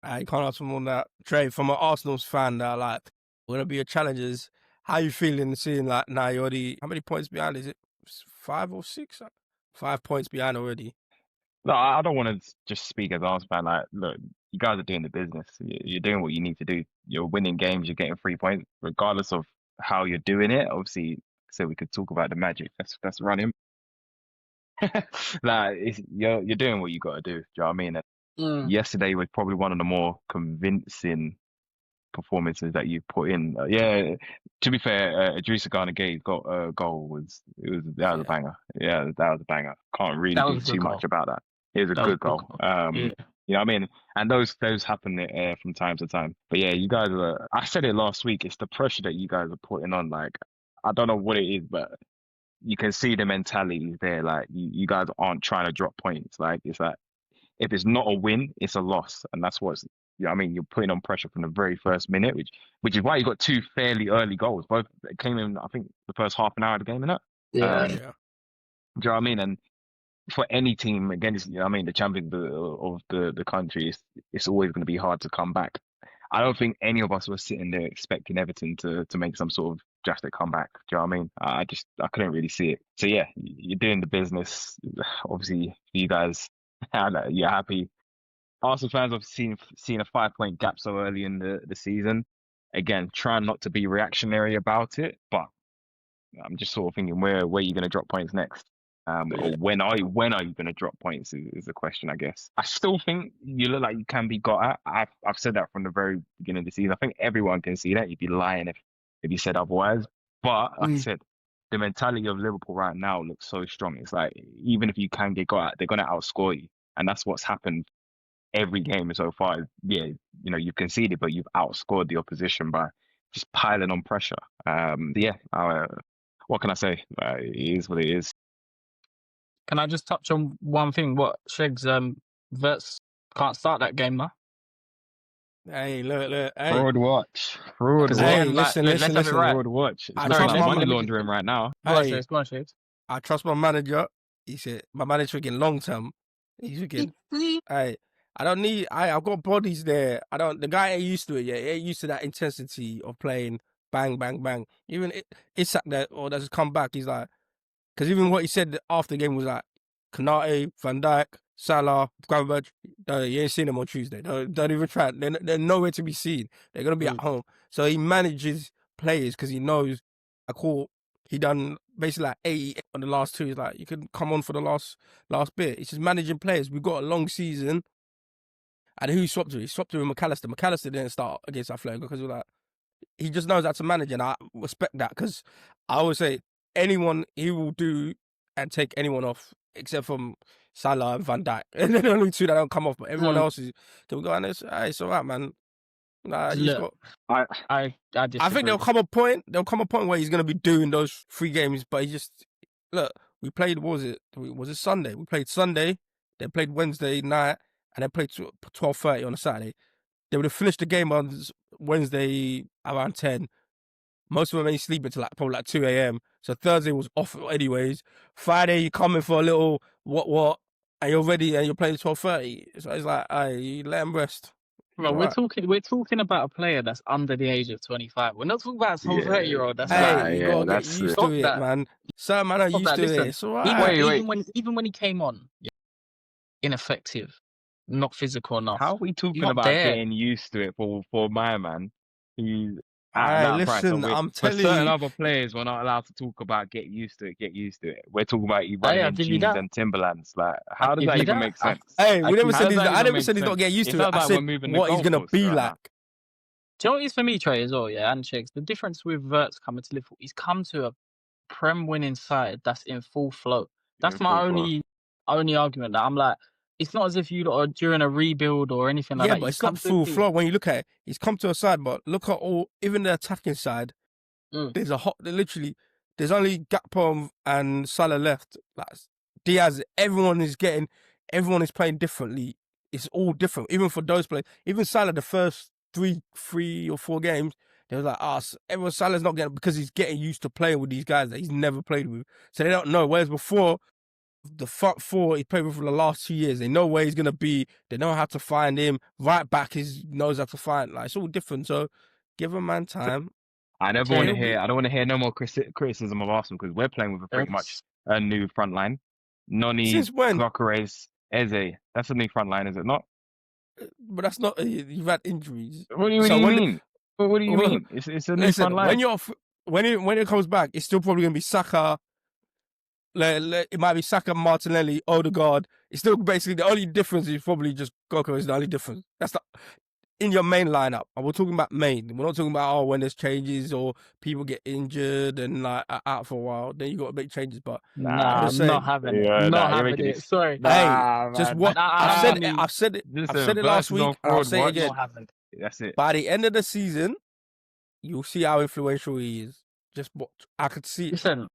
I can't ask for more than that. Trey, from an Arsenal's fan that like we're gonna be a challengers. How you feeling seeing like now you're already how many points behind? Is it 5 or 6? 5 points behind already. No, I don't want to just speak as Arsenal fan. Like, look, you guys are doing the business. You're doing what you need to do. You're winning games. You're getting 3 points, regardless of how you're doing it. Obviously, so we could talk about the magic. That's running. Like, you're doing what you got to do. Do you know what I mean? And yesterday was probably one of the more convincing performances that you put in. Yeah, to be fair, Idrissa Gana Gueye got a goal that was a banger. Yeah, that was a banger. Can't really That do was a too good much goal. about that. It was a That was good a good goal. goal. Yeah. You know what I mean? And those happen from time to time. But yeah, you guys are. I said it last week. It's the pressure that you guys are putting on. Like, I don't know what it is, but you can see the mentality there. Like, you guys aren't trying to drop points. Like, it's like if it's not a win, it's a loss, and that's what's. You know what I mean, you're putting on pressure from the very first minute, which is why you got two fairly early goals. Both came in, I think, the first half an hour of the game, innit? Yeah. Do you know what I mean? And for any team against, you know what I mean, the champion of the country, it's always going to be hard to come back. I don't think any of us were sitting there expecting Everton to make some sort of drastic comeback. Do you know what I mean? I couldn't really see it. So yeah, you're doing the business. Obviously, you guys, you're happy. Arsenal fans have seen a 5 point gap so early in the season. Again, trying not to be reactionary about it, but I'm just sort of thinking where are you going to drop points next? Or when are you going to drop points is the question, I guess. I still think you look like you can be got at. I've said that from the very beginning of the season. I think everyone can see that. You'd be lying if you said otherwise. But like I said, the mentality of Liverpool right now looks so strong. It's like even if you can get got at, they're going to outscore you, and that's what's happened every game so far. Yeah, you know, you've conceded, but you've outscored the opposition by just piling on pressure. What can I say? It is what it is. Can I just touch on one thing? What Shegs Verts can't start that game now. Hey, look, hey. Fraud watch. Hey, Like, listen. let's have it right. Fraud watch. It's I looking trust like my money man- laundering right now. Go on, Hey, Shegs. I trust my manager. He said my manager thinking long term. He's thinking, hey, I've got bodies there. The guy ain't used to it yet. He ain't used to that intensity of playing bang, bang, bang. Even Isak that has come back. He's like, because even what he said after the game was like, Kanate, Van Dijk, Salah, Gravenberch, you ain't seen them on Tuesday. Don't even try. They're nowhere to be seen. They're going to be at home. So he manages players because he knows, he done basically like 80 on the last two. He's like, you can come on for the last bit. It's just managing players. We've got a long season. And who he swapped to? He swapped to McAllister. McAllister didn't start against Atletico because of that. He just knows how to manage, and I respect that because I always say anyone he will do and take anyone off except from Salah and Van Dijk. And they're the only two that don't come off, but everyone else is. Can we go on this? It's all right, man. Nah, he's Look, got. I disagree. I think there'll come a point where he's gonna be doing those 3 games, but he just look. We played. What was it? Was it Sunday? We played Sunday. They played Wednesday night, and they played 12:30 on a Saturday. They would have finished the game on Wednesday around 10. Most of them ain't sleeping till probably 2 a.m. So Thursday was off anyways. Friday you come in for a little what, and you're ready and you're playing 12:30. So it's like, you let him rest. Bro, we're talking about a player that's under the age of 25. We're not talking about some 30-year-old. That's you gotta get used to it, man. Some man are used to it. It's all right. Even when he came on, ineffective, not physical enough. How are we talking about getting used to it for my man? He's listen, price. I'm for telling certain you, other players, we're not allowed to talk about get used to it. We're talking about you running in jeans and Timberlands. Like, how does that even make sense? I never said he's not getting used to it. I said what he's gonna be like. Do you know what it is for me, Trey, as well? Yeah, and Chicks. The difference with Wirtz coming to Liverpool, he's come to a Prem winning side that's in full flow. That's my only argument. That I'm like, it's not as if you are during a rebuild or anything like that. Yeah, but it's not full flow when you look at it. He's come to a side, but look at even the attacking side. There's there's only Gakpo and Salah left. Like Diaz, everyone is playing differently. It's all different. Even for those players, even Salah, the first 3 or 4 games, they was like, everyone Salah's not getting because he's getting used to playing with these guys that he's never played with. So they don't know. Whereas before, the front 4 he played with for the last 2 years, they know where he's gonna be. They know how to find him. Right back, he knows how to find. Like, it's all different. So give a man time. I don't want to hear no more criticism of Arsenal because we're playing with pretty much a new front line. Noni, Since when? Gyökeres, Eze. That's a new front line, is it not? But that's not. You've had injuries. What do you mean? What do you mean? It's a new front line. When it comes back, it's still probably gonna be Saka. It might be Saka, Martinelli, Odegaard. It's still basically the only difference is probably just Gyökeres is the only difference. That's in your main lineup. And we're talking about main. We're not talking about when there's changes or people get injured and like out for a while. Then you got to make changes. But I'm not having it. Not having it. Sorry. Just what I've said it last week. And I'll say it again. That's it. By the end of the season, you'll see how influential he is. Just what I could see. Listen.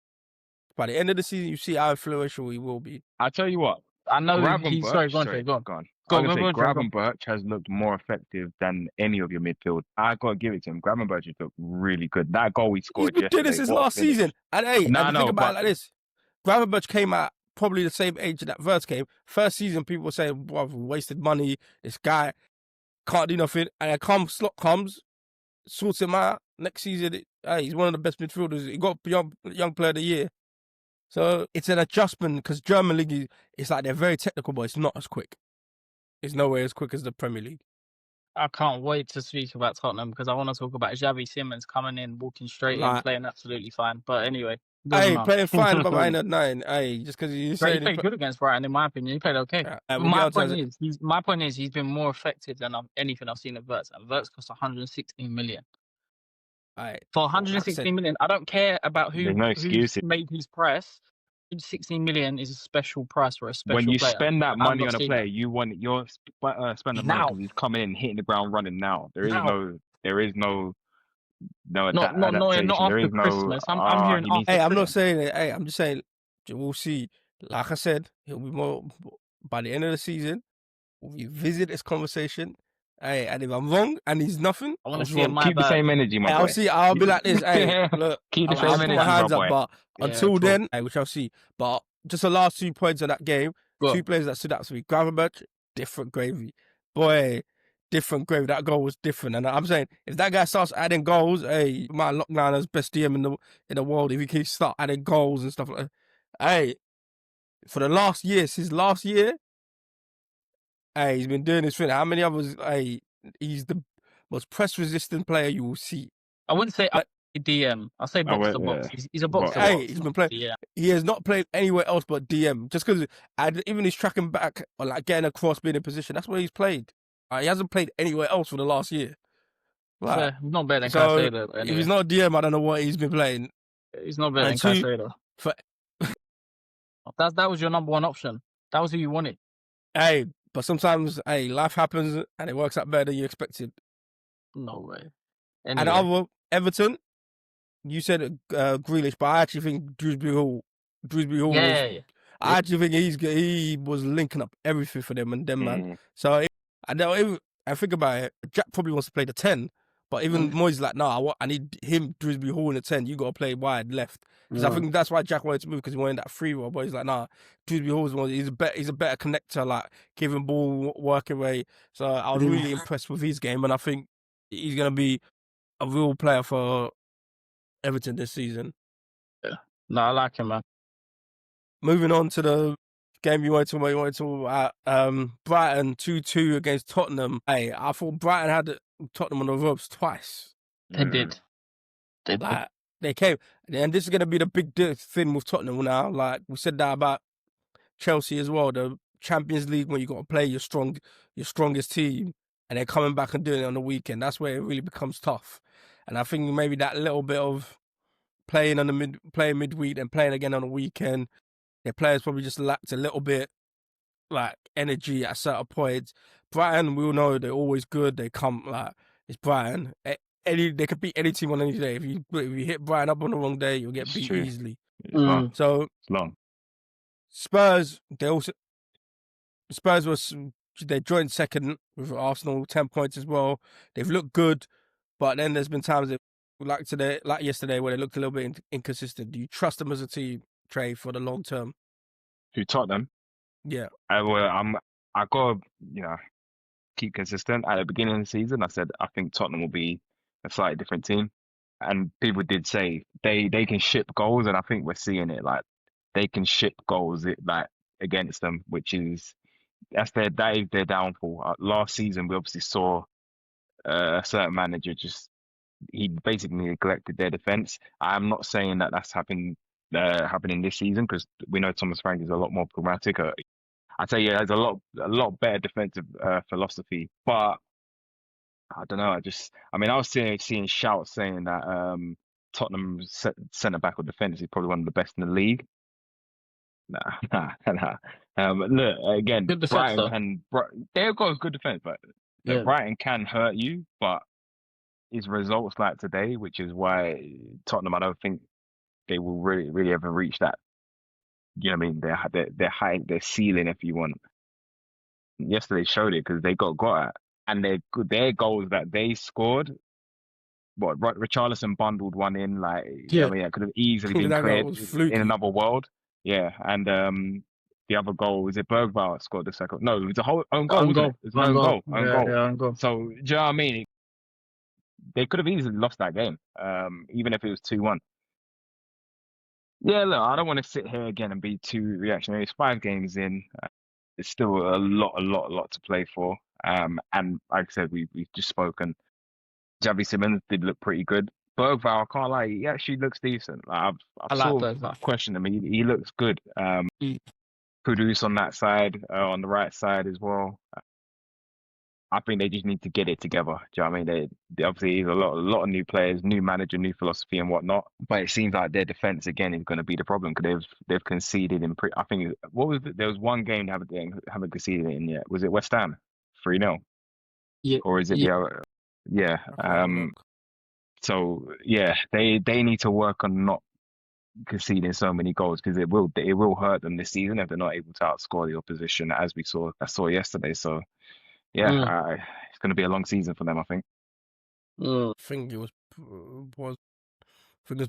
By the end of the season, you see how influential he will be. I'll tell you what. I know he's... Sorry, go on. Gravenberch has looked more effective than any of your midfield. I got to give it to him. Gravenberch has looked really good. That goal he scored yesterday. He's been doing this his last season. And think about it like this. Gravenberch came out probably the same age that Wirtz came. First season, people were saying, we wasted money. This guy can't do nothing. And then slot comes, sorts him out. Next season, he's one of the best midfielders. He got young player of the year. So it's an adjustment because German league it's like they're very technical, but it's not as quick. It's nowhere as quick as the Premier League. I can't wait to speak about Tottenham because I want to talk about Xavi Simons coming in, walking straight in, playing absolutely fine. But anyway, playing fine, but behind at 9. Just because you say he played good against Brighton, in my opinion. He played okay. My point is, he's been more effective than anything I've seen of Wirtz. And Wirtz cost 116 million. For 116 million, I don't care about who made his price. 16 million is a special price for a special player. When you spend that money on a player, you want you're spending money because he's coming in, hitting the ground running now. There is no adaptation. Not after Christmas. I'm hearing. I'm not saying it. I'm just saying we'll see. Like I said, he'll be more by the end of the season. We'll revisit this conversation. And if I'm wrong and he's nothing, I want to see keep the same energy, my boy. I'll be like this. Look, keep the same energy, my hands my up. boy. But until then, we shall see. But just the last 2 points of that game, 2 players that stood out to me. Gravenberch, different gravy. Boy, different gravy. That goal was different. And I'm saying, if that guy starts adding goals, he might lock down as best DM in the world if he can start adding goals and stuff like that. For the last year, since last year, he's been doing this thing. How many others? He's the most press-resistant player you will see. I wouldn't say DM. I'll say box to box. He's a box to box. He's been playing. Yeah. He has not played anywhere else but DM. Just because even he's tracking back or like getting across, being in position. That's where he's played. He hasn't played anywhere else for the last year. Like, Fair. He's not better than so Caicedo. if Anyway. he's not DM, I don't know what he's been playing. He's not better than And two, Caicedo. for That was your number one option. That was who you wanted. hey, but sometimes life happens and it works out better than you expected. No way. And Anyway, other Everton, you said Grealish, but I actually think Dewsbury Hall was. yeah. I actually think he was linking up everything for them and them man. So I think about it, Jack probably wants to play the 10, but even Moyes like, no, I need him Dewsbury Hall in the 10. You got to play wide left because I think that's why Jack wanted to move because he wanted that free role. But he's like, nah, Dewsbury Hall's one. He's a better connector, like giving ball, working away. So I was really impressed with his game, and I think he's gonna be a real player for Everton this season. Yeah. No, I like him, man. Moving on to the game you wanted to talk about, Brighton 2-2 against Tottenham. Hey, I thought Brighton had Tottenham on the ropes twice. They did. They came, and this is going to be the big thing with Tottenham now. Like we said that about Chelsea as well. The Champions League, when you got to play your strongest team, and they're coming back and doing it on the weekend. That's where it really becomes tough. And I think maybe that little bit of playing midweek and playing again on the weekend, their players probably just lacked a little bit like energy at certain points. Brighton, we all know they're always good. They come like it's Brighton. They could beat any team on any day. If you hit Brighton up on the wrong day, you'll get beat easily. So it's long. Spurs they joined second with Arsenal 10 points as well. They've looked good, but then there's been times like yesterday where they looked a little bit inconsistent. Do you trust them as a team, Trey, for the long term? Who taught them? Yeah. I gotta keep consistent. At the beginning of the season, I said I think Tottenham will be a slightly different team, and people did say they can ship goals, and I think we're seeing it. Like they can ship goals against them, which is that is their downfall. Last season, we obviously saw a certain manager he basically neglected their defense. I'm not saying that that's happening this season because we know Thomas Frank is a lot more pragmatic. I tell you, he has a lot better defensive philosophy. But I don't know. I was seeing shouts saying that Tottenham centre back or defence is probably one of the best in the league. Nah. Look again, good defense, Brighton they've got a good defense, but Brighton can hurt you. But his results like today, which is why Tottenham, I don't think they will really, really ever reach that. You know what I mean? Their height, their ceiling, if you want. Yesterday showed it because they got at, and their goals that they scored. What Richarlison bundled one in, like I mean, it could have easily been cleared in another world. Yeah, and the other goal was it Bergvall scored the second. No, it was a whole own goal. It was an own goal. Own goal. So do you know what I mean? They could have easily lost that game, even if it was 2-1. Yeah, look, I don't want to sit here again and be too reactionary. It's 5 games in. It's still a lot to play for. And like I said, we've just spoken. Javi Simmons did look pretty good. Bergvall, I can't lie, he actually looks decent. Like, I've sort of questioned him. He looks good. Kudus on that side, on the right side as well. I think they just need to get it together. Do you know what I mean? They obviously a lot of new players, new manager, new philosophy and whatnot. But it seems like their defense again is going to be the problem because they've conceded in. I think there was one game they haven't conceded in yet. Was it West Ham 3-0? Yeah. Or is it the other? Yeah. So yeah, they need to work on not conceding so many goals because it will hurt them this season if they're not able to outscore the opposition as we saw yesterday. So. Yeah, it's going to be a long season for them, I think. I think it was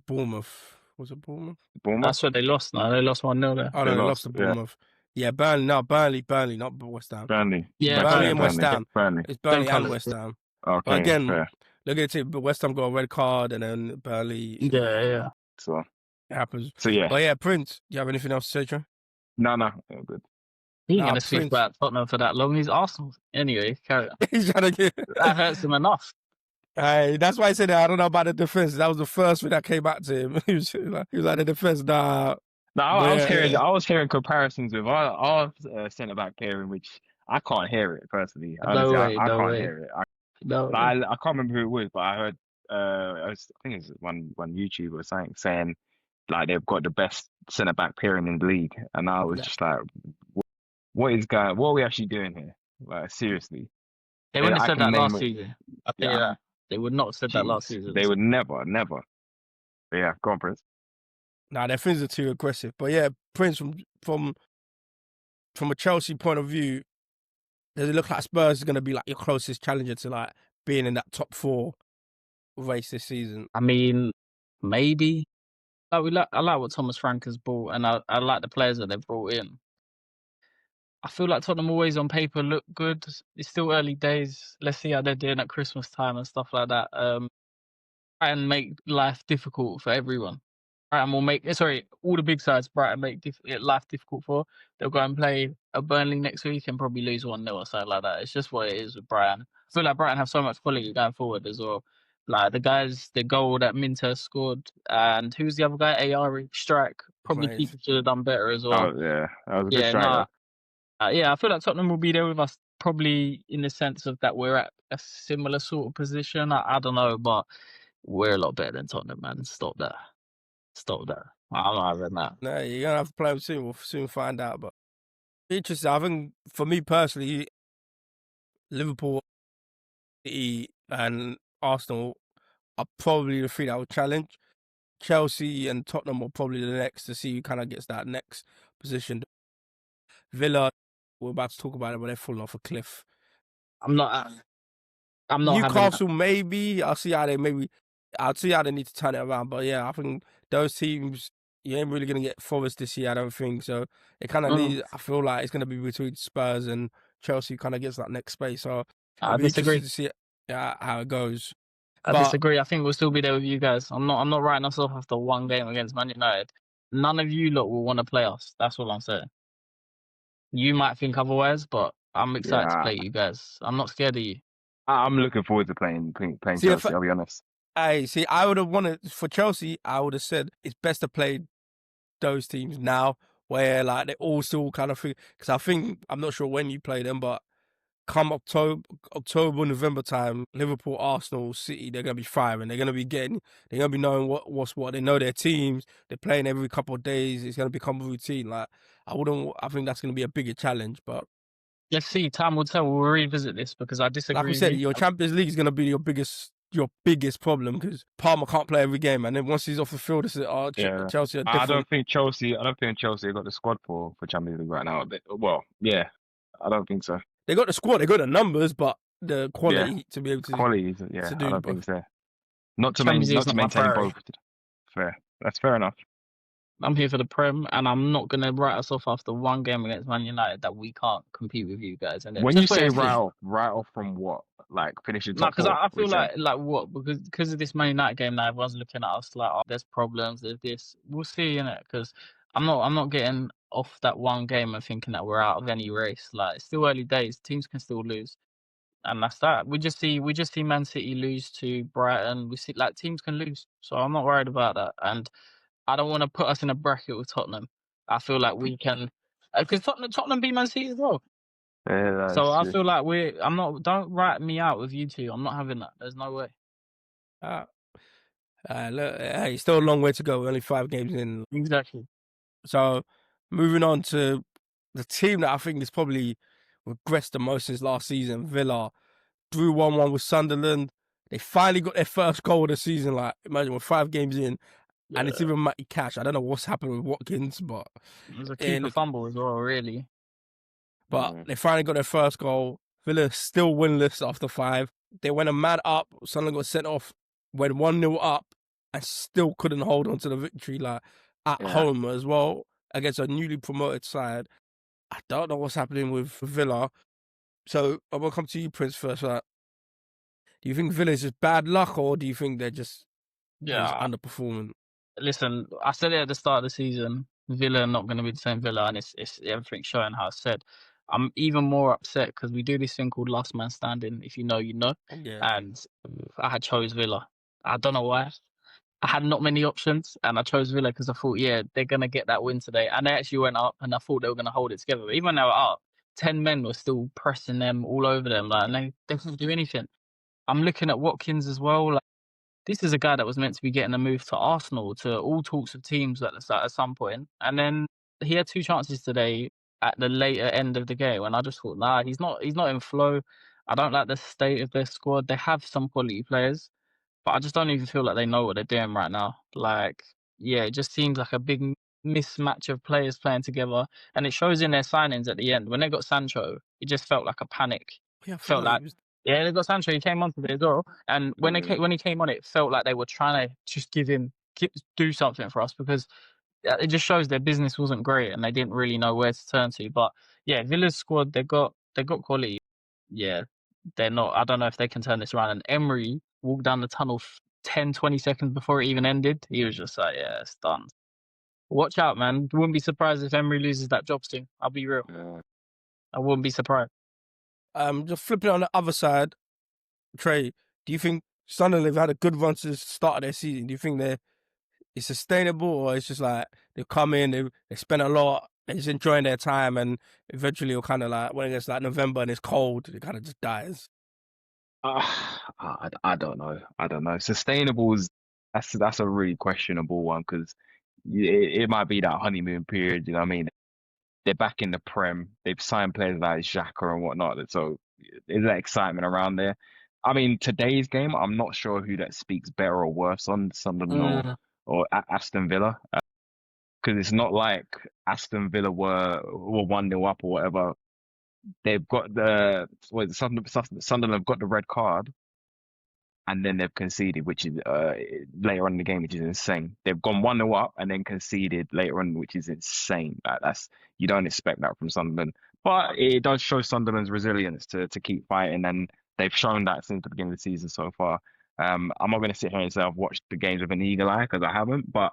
Bournemouth. Was it Bournemouth? That's what they lost. No, they lost 1-0 there. Oh, no, they lost to Bournemouth. Yeah, Burnley, not West Ham. Burnley. Yeah, Burnley and West Ham. Burnley. It's Burnley and West Ham. Okay, but again, fair. Look at it. But West Ham got a red card, and then Burnley. Yeah. So it happens. So yeah. But yeah, Prince, do you have anything else to say, Trey? No, good. He ain't gonna speak about Tottenham for that long. He's Arsenal anyway. Carry on. He's trying to get that hurts him enough. Hey, that's why I said that. I don't know about the defense. That was the first thing that came back to him. He was like the defense. Nah. No, I was hearing comparisons with our centre back pairing, which I can't hear it personally. No Honestly, way, I no can't way, hear it. no Like, way. I can't remember who it was, but I heard I think it's one YouTuber saying like they've got the best centre back pairing in the league, and I was Yeah. just like, what are we actually doing here? Like seriously, They wouldn't have I said can that name last it. season. I'll tell you Yeah, that. They would not have said that last jeez, season. they would never. But yeah, go on, Prince. Nah, their things are too aggressive. But yeah, Prince, from a Chelsea point of view, does it look like Spurs is going to be like your closest challenger to like being in that top 4 race this season? I mean, maybe. I like what Thomas Frank has brought, and I like the players that they've brought in. I feel like Tottenham always on paper look good. It's still early days. Let's see how they're doing at Christmas time and stuff like that. Brighton make life difficult for everyone. Brighton will make all the big sides. Brighton make life difficult for. They'll go and play a Burnley next week and probably lose 1-0 or something like that. It's just what it is with Brighton. I feel like Brighton have so much quality going forward as well. Like the goal that Minter scored, and who's the other guy? Ari strike. Probably Mate, keeper should have done better as well. Oh yeah, that was a good Yeah, strike no, though. yeah, I feel like Tottenham will be there with us, probably in the sense of that we're at a similar sort of position. I don't know, but we're a lot better than Tottenham, man. Stop that. Stop that. I'm not having that. no, you're going to have to play them soon. We'll soon find out. But interesting. I think for me personally, Liverpool, City, and Arsenal are probably the 3 that will challenge. Chelsea and Tottenham are probably the next to see who kind of gets that next position. Villa, we're about to talk about it, but they're falling off a cliff. I'm not. I'm not having that. Newcastle, maybe. I'll see how they need to turn it around. But yeah, I think those teams, you ain't really gonna get Forest this year, I don't think. So it kind of Mm, needs. I feel like it's gonna be between Spurs and Chelsea. Kind of gets that next space. So I'll I be interested disagree. to see how it goes. I But disagree. I think we'll still be there with you guys. I'm not writing us off after one game against Man United. None of you lot will want to play us. That's all I'm saying. You might think otherwise, but I'm excited to Yeah, play you guys. I'm not scared of you. I'm looking forward to playing see if Chelsea. I'll be honest. I would have wanted for Chelsea. I would have said it's best to play those teams now, where like they all still kind of because I think I'm not sure when you play them, but come October, November time, Liverpool, Arsenal, City, they're gonna be firing. They're gonna be knowing what's what. They know their teams. They're playing every couple of days. It's gonna become a routine. Like I think that's gonna be a bigger challenge. But Let's see. Time will tell. We'll revisit this because I like we disagree with said, you. your Champions League is gonna be your biggest problem because Palmer can't play every game, and then once he's off the field, it's Yeah, Chelsea are I different. don't think Chelsea got the squad for Champions League right now. Well, yeah, I don't think so. They got the squad, they got the numbers, but the Yeah, quality to be able quality, to I do don't think both. it's there. Champions League Not is to not my maintain priority. both. Fair. That's fair enough. I'm here for the Prem, and I'm not going to write us off after one game against Man United that we can't compete with you guys. And When you just wait say and see. right off from what? Like finishing No, top because four? I We feel saying? like what because of this Man United game now, everyone's looking at us like, oh, there's problems, there's this. We'll see, innit? Because I'm not getting off that one game and thinking that we're out of any race. Like it's still early days, teams can still lose, and that's that. We just see Man City lose to Brighton. We see like teams can lose, so I'm not worried about that. And I don't want to put us in a bracket with Tottenham. I feel like we can, because Tottenham beat Man City as well. Yeah, So that's I true. feel like I'm not. Don't write me out with you two. I'm not having that. There's no way. Uh, look, hey, still a long way to go. We're only 5 games in. Exactly. So, moving on to the team that I think has probably regressed the most since last season, Villa drew 1-1 with Sunderland. They finally got their first goal of the season. Like, imagine we're 5 games in, Yeah. and it's even Matty Cash. I don't know what's happened with Watkins, but There's a keeper fumble as well, really. they finally got their first goal. Villa still winless after 5. They went a man up. Sunderland got sent off. Went 1-0 up, and still couldn't hold on to the victory. Like at home as well against a newly promoted side. I don't know what's happening with Villa. So I'm gonna come to you, Prince, first. Like, do you think Villa's just bad luck, or do you think they're just underperforming? Listen, I said it at the start of the season. Villa are not going to be the same Villa, and it's everything showing how I said. I'm even more upset because we do this thing called last man standing. If you know, you know. Yeah. And I had chose Villa. I don't know why. I had not many options, and I chose Villa because I thought, yeah, they're going to get that win today. And they actually went up, and I thought they were going to hold it together. But even when they were up, 10 men were still pressing them all over them, like, and they couldn't do anything. I'm looking at Watkins as well. Like, this is a guy that was meant to be getting a move to Arsenal, to all sorts of teams at some point, and then he had 2 chances today at the later end of the game, and I just thought, nah, he's not in flow. I don't like the state of their squad. They have some quality players, but I just don't even feel like they know what they're doing right now. Like, yeah, it just seems like a big mismatch of players playing together, and it shows in their signings at the end. When they got Sancho, it just felt like a panic. Yeah, I Felt forgot like, it was. yeah, they got Sancho. He came on today as well, and when he came on, it felt like they were trying to just do something for us, because it just shows their business wasn't great and they didn't really know where to turn to. But yeah, Villa's squad, they got quality. Yeah, they're not. I don't know if they can turn this around. And Emery walked down the tunnel 10, 20 seconds before it even ended. He was just like, yeah, it's done. Watch out, man. Wouldn't be surprised if Emery loses that job soon. I'll be real. Yeah. I wouldn't be surprised. Just flipping on the other side, Trey, do you think Sunderland have had a good run to the start of their season? Do you think it's sustainable, or it's just like they come in, they spend a lot, they're just enjoying their time, and eventually it'll kind of like, when it gets like November and it's cold, it kind of just dies? I don't know. I don't know. Sustainable is that's a really questionable one because it might be that honeymoon period. You know what I mean? They're back in the Prem. They've signed players like Xhaka and whatnot. So there's that excitement around there. I mean, today's game, I'm not sure who that speaks better or worse on, Sunderland Mm. or Aston Villa, because it's not like Aston Villa were 1-0 up or whatever. They've got Sunderland have got the red card, and then they've conceded, which is later on in the game, which is insane. They've gone 1-0 up and then conceded later on, which is insane. That's you don't expect that from Sunderland, but it does show Sunderland's resilience to keep fighting, and they've shown that since the beginning of the season so far. I'm not going to sit here and say I've watched the games with an eagle eye because I haven't, but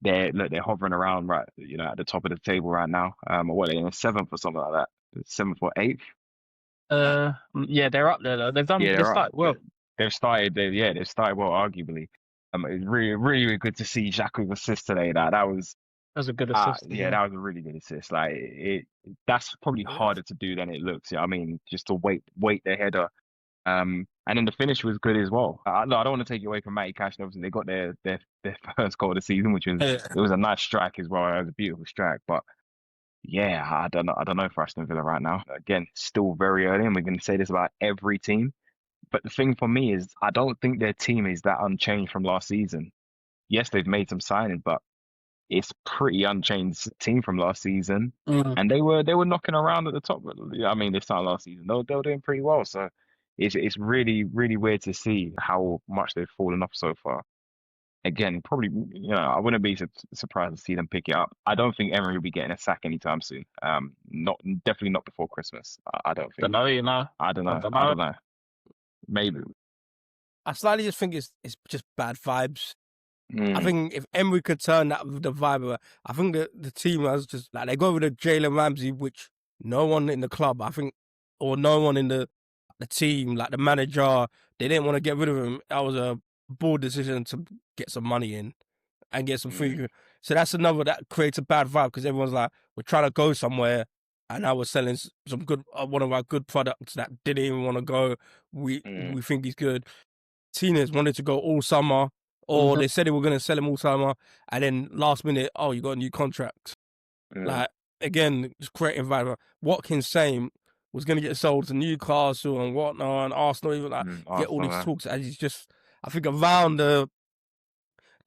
they're hovering around right, at the top of the table right now. What are they in 7th or something like that? 7th or 8th? Yeah, they're up there though. Yeah, They've they're up. started well. They've started. They've started well, arguably. It's really, really, really good to see Xhaka's assist today. That was, That was a good assist. yeah, that was a really good assist. Like that's probably harder to do than it looks. Yeah, I mean, just to wait the header. And then the finish was good as well. No, I don't want to take it away from Matty Cash. Obviously, they got their first goal of the season, which was it was a nice strike as well. It was a beautiful strike, but. Yeah, I don't know. I don't know for Aston Villa right now. Again, still very early, and we're going to say this about every team. But the thing for me is, I don't think their team is that unchanged from last season. Yes, they've made some signings, but it's pretty unchanged team from last season. Mm. And they were knocking around at the top. I mean, this time last season, they were doing pretty well. So it's really really weird to see how much they've fallen off so far. Again, probably, I wouldn't be surprised to see them pick it up. I don't think Emery will be getting a sack anytime soon. Definitely not before Christmas. I don't think. Don't know, you know. I don't know. I don't I know. don't know. Maybe. I slightly just think it's just bad vibes. I Mm, think if Emery could turn the vibe, I think the team has just like they go with the Jalen Ramsey, which no one in the club, I think, or no one in the team, like the manager, they didn't want to get rid of him. That was a bold decision to get some money in and get some mm, free. So that's another that creates a bad vibe because everyone's like, we're trying to go somewhere, and now we're selling some good one of our good products that didn't even want to go. We think he's good. Martinez wanted to go all summer, or they said they were going to sell him all summer, and then last minute, oh, you got a new contract. mm, Like, again, just creating vibe. Watkins same was going to get sold to Newcastle and whatnot, and Arsenal, even like get all these talks. And he's just, I think around the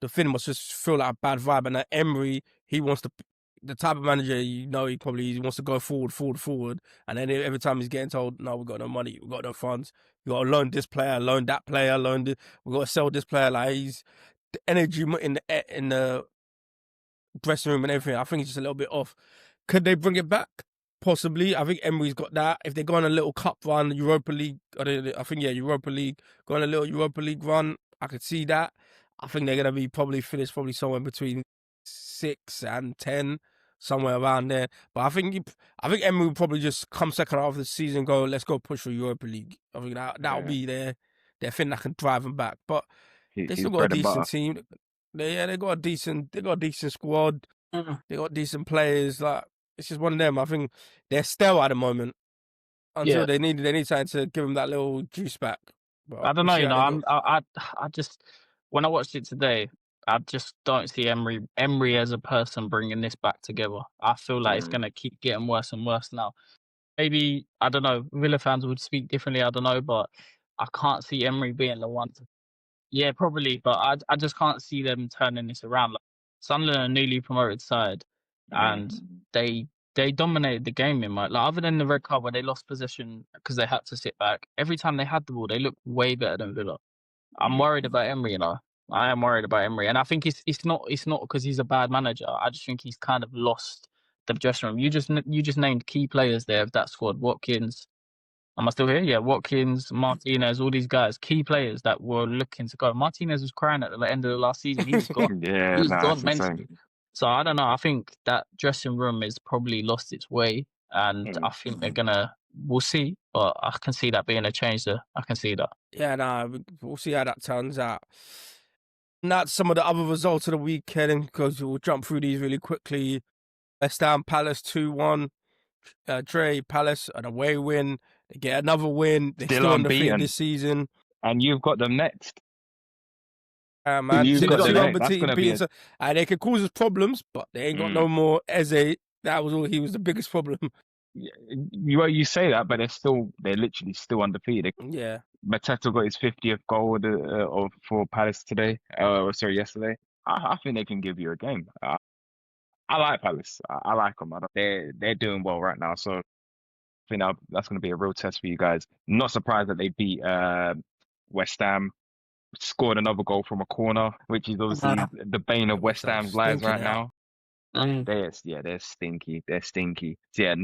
thing must just feel like a bad vibe. And that Emery, he wants to, the type of manager, he wants to go forward. And then every time he's getting told, no, we've got no money, we've got no funds, you got to loan this player, loan that player, we've got to sell this player. Like, he's, the energy in the dressing room and everything, I think it's just a little bit off. Could they bring it back? Possibly. I think Emery's got that. If they go on a little cup run, Europa League, Europa League, go on a little Europa League run, I could see that. I think they're going to be probably finished somewhere between 6 and 10, somewhere around there. But I think Emery will probably just come second half of the season and go, let's go push for Europa League. I think that'll be their thing that can drive them back. But they His still got a bread and butter. decent team. They got a decent squad. Mm. They got decent players. Like, it's just one of them. I think they're stale at the moment until Yeah. they need something to give them that little juice back. But I don't we'll know, see you how know, they go. I just when I watched it today, I just don't see Emery as a person bringing this back together. I feel like it's gonna keep getting worse and worse now. Maybe I don't know. Villa fans would speak differently. I don't know, but I can't see Emery being the one. Yeah, probably, but I just can't see them turning this around. Like, Sunderland are a newly promoted side, and they they dominated the game in my like other than the red card where they lost possession because they had to sit back. Every time they had the ball, they looked way better than Villa. I'm worried about Emery, you know. I am worried about Emery, and I think it's not because he's a bad manager. I just think he's kind of lost the dressing room. You just named key players there of that squad: Watkins. Am I still here? Yeah, Watkins, Martinez, all these guys, key players that were looking to go. Martinez was crying at the end of the last season. He was gone. He Yeah, was nah, it's gone insane. mentally. So I don't know. I think that dressing room has probably lost its way, and I think they're gonna. We'll see, but I can see that being a change there. I can see that. Yeah, nah, we'll see how that turns out. And that's some of the other results of the weekend because we'll jump through these really quickly. West Ham Palace 2-1. Dre Palace an away win. They get another win. They're Still still undefeated unbeaten, this season. and you've got them next. Man, You've Who's got got two them them? next. That's undefeated gonna be beats. And they could cause us problems, but they ain't got no more Eze. That was all. He was the biggest problem. you say that, but they're literally still undefeated. Yeah. Mateta got his 50th goal for Palace today. Sorry, yesterday. I think they can give you a game. I like Palace. I like them. They're doing well right now. So I think that's going to be a real test for you guys. Not surprised that they beat West Ham. Scored another goal from a corner, which is obviously the bane of West West Ham Ham's lives stinking right out. now. They're stinky. They're stinky. So yeah,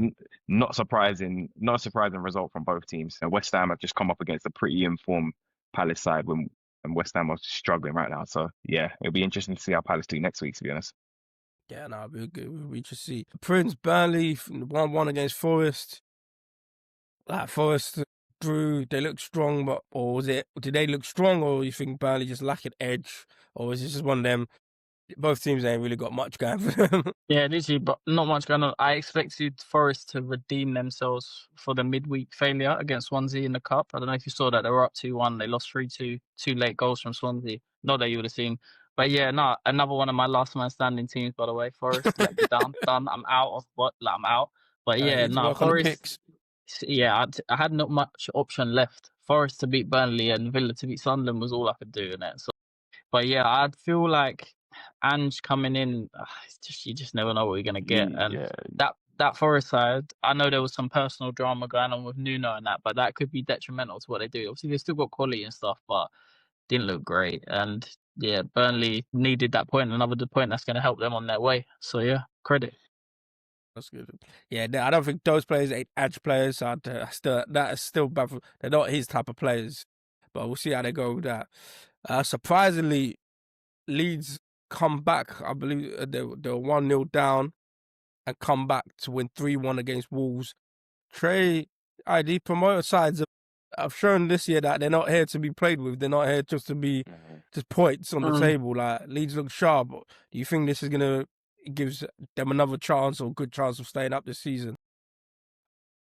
not surprising. Not a surprising result from both teams. And West Ham have just come up against a pretty informed Palace side and West Ham are struggling right now. So yeah, it'll be interesting to see how Palace do next week. To be honest. Yeah, no, we just see Prince Burnley 1-1 against Forest. Like Forest drew, they look strong, but or did they look strong, or you think Burnley just lack an edge, or is this just one of them? Both teams ain't really got much going for them. Yeah, literally, but not much going on. I expected Forest to redeem themselves for the midweek failure against Swansea in the cup. I don't know if you saw that. They were up 2-1. They lost 3-2. Two late goals from Swansea. Not that you would have seen. But yeah, no, another one of my last man standing teams, by the way. Forest let me down. Done. I'm out of what? Like, I'm out. But You yeah, need to no, work on the Forest. picks. Yeah, I had not much option left. Forest to beat Burnley and Villa to beat Sunderland was all I could do in it. So, but yeah, I feel like Ange coming in, it's just you just never know what you're gonna get. And Yeah, that Forest side, I know there was some personal drama going on with Nuno and that, but that could be detrimental to what they do. Obviously, they still got quality and stuff, but didn't look great. And yeah, Burnley needed that point, another point that's going to help them on their way. So yeah, credit. That's good. Yeah, I don't think those players ain't edge players. So that is still bad. They're not his type of players. But we'll see how they go with that. Surprisingly, Leeds come back. I believe they were 1-0 down and come back to win 3-1 against Wolves. Trey, ID promoter sides have shown this year that they're not here to be played with. They're not here just to be just points on the table. Like Leeds look sharp. Do you think this is gonna gives them another chance or good chance of staying up this season?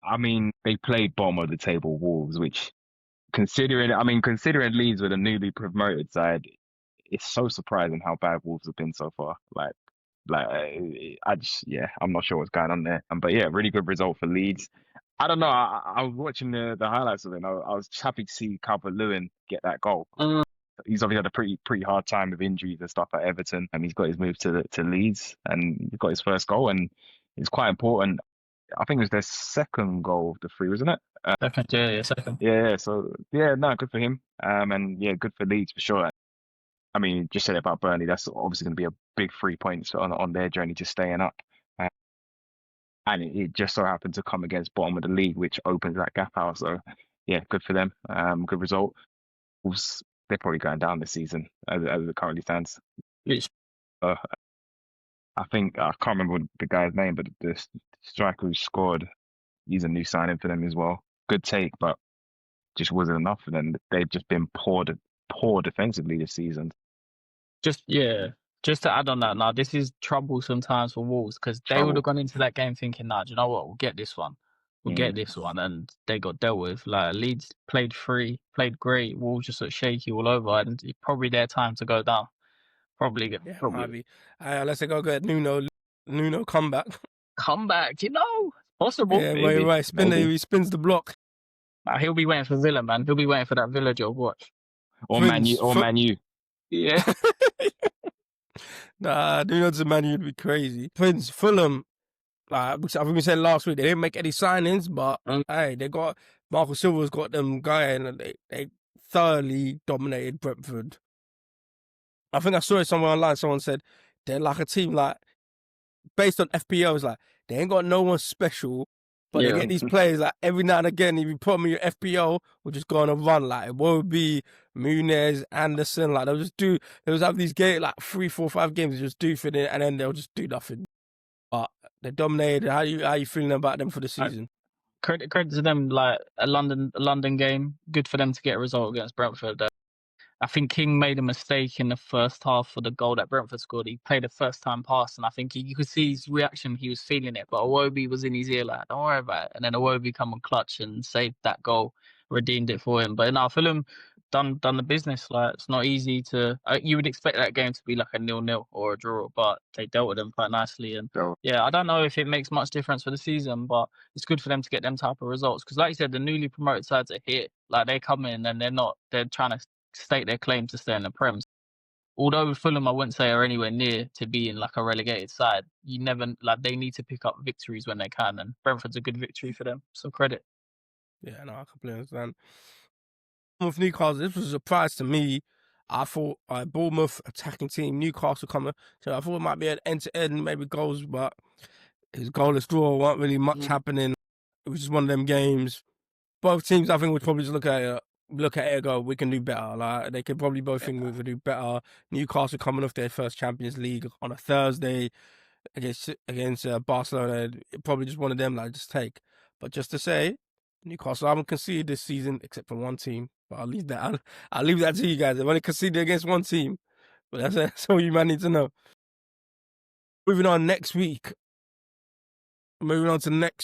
I mean they played bottom of the table Wolves, which considering Leeds were the newly promoted side, it's so surprising how bad Wolves have been so far. I'm not sure what's going on there. But yeah, really good result for Leeds. I don't know. I was watching the highlights of it. And I was happy to see Calvert-Lewin get that goal. He's obviously had a pretty hard time with injuries and stuff at Everton, and he's got his move to Leeds, and he got his first goal, and it's quite important. I think it was their second goal of the three, wasn't it? Second, yeah, second. Yeah. So yeah, no, good for him. And yeah, good for Leeds for sure. I mean, just said it about Burnley. That's obviously going to be a big 3 points on their journey to staying up. And it just so happened to come against bottom of the league, which opens that gap out. So yeah, good for them. Good result. Wolves, they're probably going down this season as it currently stands. I think I can't remember the guy's name, but the striker who scored, he's a new signing for them as well. Good take, but just wasn't enough for them. They've just been poor defensively this season. Just Just to add on that, now this is troublesome times for Wolves because they would Trouble. have gone into that game thinking, "Nah, do you know what? We'll get this one. We'll get this one," and they got dealt with. Like Leeds played free, played great. Wolves just looked shaky all over, and it's probably their time to go down. Probably, Yeah, might probably be. Let's go get Nuno comeback. come back. Possible. Yeah, wait, Maybe, right. maybe. He spins the block. He'll be waiting for Villa, man. He'll be waiting for that Villa job. Watch. Or Prince, Man U. Yeah. nah, Nuno to Man U would be crazy. Prince, Fulham. I think we said last week they didn't make any signings, but hey, they got Marco Silva's got them going, and they thoroughly dominated Brentford. I think I saw it somewhere online. Someone said they're like a team like based on FPL. It's like they ain't got no one special, but they Yeah. get these players like every now and again. If you put them in your FPL, will just go on a run. Like it won't be Muniz, Anderson. Like they'll just have these games like 3, 4, 5 games. They just do for it, and then they'll just do nothing. But they dominated. How you feeling about them for the season? Credit to them, like a London game. Good for them to get a result against Brentford. I think King made a mistake in the first half for the goal that Brentford scored. He played a first time pass, and I think you could see his reaction. He was feeling it, but Iwobi was in his ear like, "Don't worry about it." And then Iwobi come and clutch and saved that goal, redeemed it for him. But now Fulham done the business. Like it's not easy to. You would expect that game to be like a 0-0 or a draw, but they dealt with them quite nicely. And So, yeah, I don't know if it makes much difference for the season, but it's good for them to get them type of results because, like you said, the newly promoted sides are here. Like they come in and they're trying to stake their claim to stay in the Prem. Although Fulham, I wouldn't say are anywhere near to being like a relegated side. You never like they need to pick up victories when they can, and Brentford's a good victory for them. So credit. Yeah, no, I completely understand. With Newcastle, this was a surprise to me. I thought Bournemouth attacking team, Newcastle coming. So I thought it might be an end-to-end, maybe goals, but his goalless draw weren't really much happening. It was just one of them games. Both teams, I think, would probably just look at it and go, we can do better. Like they could probably both think we could do better. Newcastle coming off their first Champions League on a Thursday against Barcelona, probably just one of them like just take. But just to say, Newcastle haven't conceded this season except for one team. But I'll leave that. I'll leave that to you guys. They've only conceded against one team. But that's all you might need to know. Moving on to next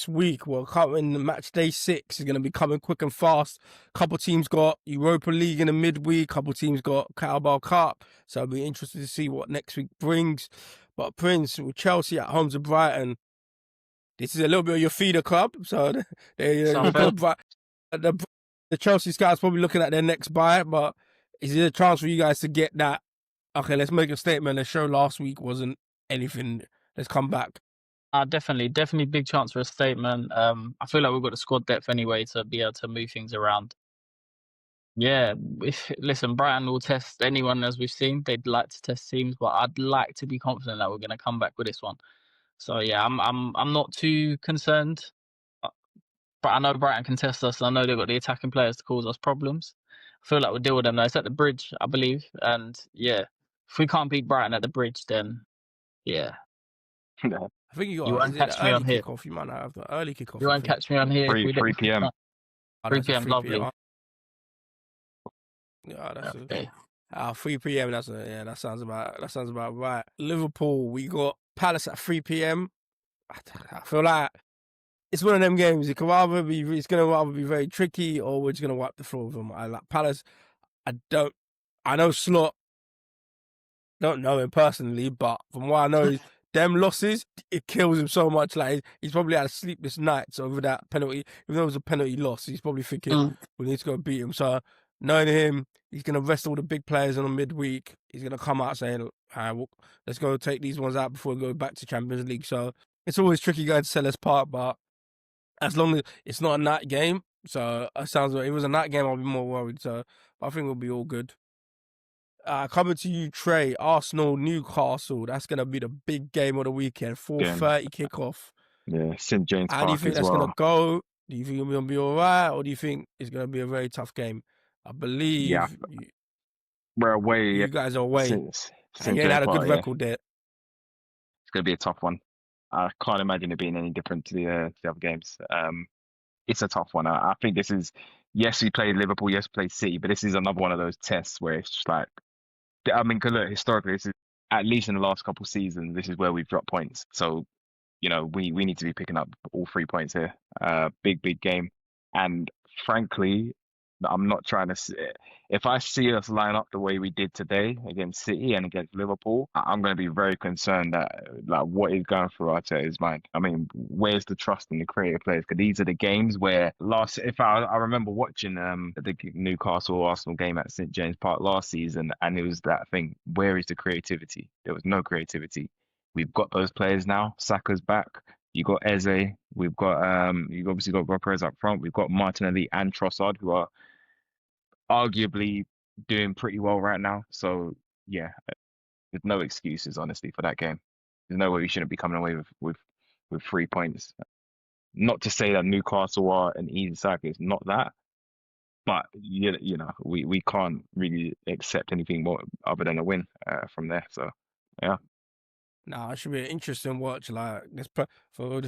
week, well, coming match day 6 is going to be coming quick and fast. Couple teams got Europa League in the midweek. Couple teams got Carabao Cup. So I'll be interested to see what next week brings. But Prince, with Chelsea at home to Brighton, this is a little bit of your feeder club. So the Chelsea scouts probably looking at their next buy. But is there a chance for you guys to get that? Okay, let's make a statement. The show last week wasn't anything. Let's come back. Definitely big chance for a statement. I feel like we've got the squad depth anyway to be able to move things around. Yeah, listen, Brighton will test anyone as we've seen. They'd like to test teams, but I'd like to be confident that we're going to come back with this one. So yeah, I'm not too concerned. But I know Brighton can test us. And I know they've got the attacking players to cause us problems. I feel like we'll deal with them. Though. It's at the Bridge, I believe, and yeah, if we can't beat Brighton at the Bridge, then yeah. I think you won't catch me on here. Kickoff. You might not have the early kickoff. You won't catch me on here. 3 p.m. 3 p.m. Lovely. Yeah, that's okay. 3 p.m. That sounds about right. Liverpool, we got Palace at 3 p.m. I feel like it's one of them games. It's gonna rather be very tricky, or we're just gonna wipe the floor with them. I like Palace. I know Slot. Don't know him personally, but from what I know, them losses, it kills him so much. Like he's probably had sleepless nights over that penalty. Even though it was a penalty loss, he's probably thinking we need to go beat him. So knowing him, he's gonna rest all the big players on a midweek. He's gonna come out saying, let's go take these ones out before we go back to Champions League. So it's always tricky going to Sellers Park, but as long as it's not a night game, so it sounds like if it was a night game, I'll be more worried. So I think we'll be all good. Coming to you, Trey, Arsenal, Newcastle. That's going to be the big game of the weekend. 4:30 kickoff. Yeah, St. James Park. How do you think that's going to go? Do you think it's going to be all right? Or do you think it's going to be a very tough game? I believe we're away. You guys are away. St. You ain't had a good record there. It's going to be a tough one. I can't imagine it being any different to the other games. It's a tough one. I think this is, yes, we played Liverpool, yes, we played City, but this is another one of those tests where it's just like, I mean, 'cause look, historically, this is at least in the last couple seasons, this is where we've dropped points. So, we need to be picking up all 3 points here. Big game. And frankly, I'm not trying to. If I see us line up the way we did today against City and against Liverpool, I'm going to be very concerned that like what is going through Arteta's mind. I mean, where's the trust in the creative players? Because these are the games where if I remember watching the Newcastle Arsenal game at St James Park last season, and it was that thing. Where is the creativity? There was no creativity. We've got those players now. Saka's back. You got Eze. We've got you've obviously got Perez up front. We've got Martinelli and Trossard, who are arguably doing pretty well right now. So yeah, there's no excuses honestly for that game. There's no way we shouldn't be coming away with 3 points. Not to say that Newcastle are an easy side, it's not that. But we can't really accept anything more other than a win from there. So yeah. Nah, it should be an interesting watch. Like there's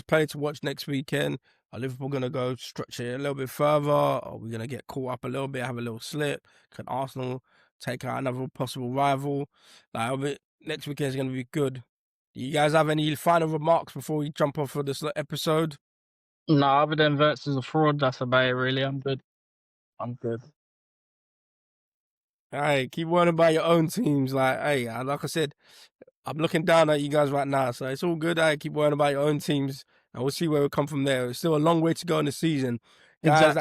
plenty to watch next weekend. Are Liverpool gonna go stretch it a little bit further? Are we gonna get caught up a little bit, have a little slip? Can Arsenal take out another possible rival? Like next weekend is gonna be good. Do you guys have any final remarks before we jump off for this episode? No, other than Verts is a fraud, that's about it really. I'm good. Hey, keep worrying about your own teams. Like I said, I'm looking down at you guys right now, so it's all good. I keep worrying about your own teams, and we'll see where we come from there. It's still a long way to go in the season, guys.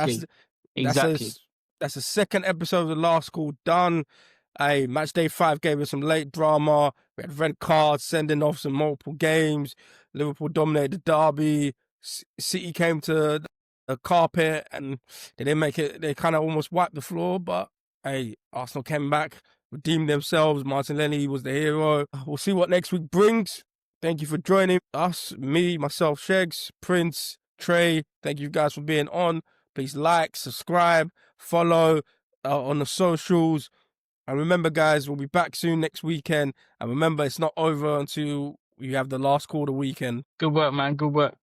Exactly. That's the second episode of the Last Call done. Hey, Matchday 5 gave us some late drama. We had red cards, sending off some multiple games. Liverpool dominated the derby. City came to the carpet, and they didn't make it. They kind of almost wiped the floor, but hey, Arsenal came back, redeemed themselves. Martinelli was the hero. We'll see what next week brings. Thank you for joining us, me, myself, Shegs, Prince, Trey. Thank you guys for being on. Please like, subscribe, follow on the socials. And remember, guys, we'll be back soon next weekend. And remember, it's not over until we have the Last Call of the weekend. Good work, man. Good work.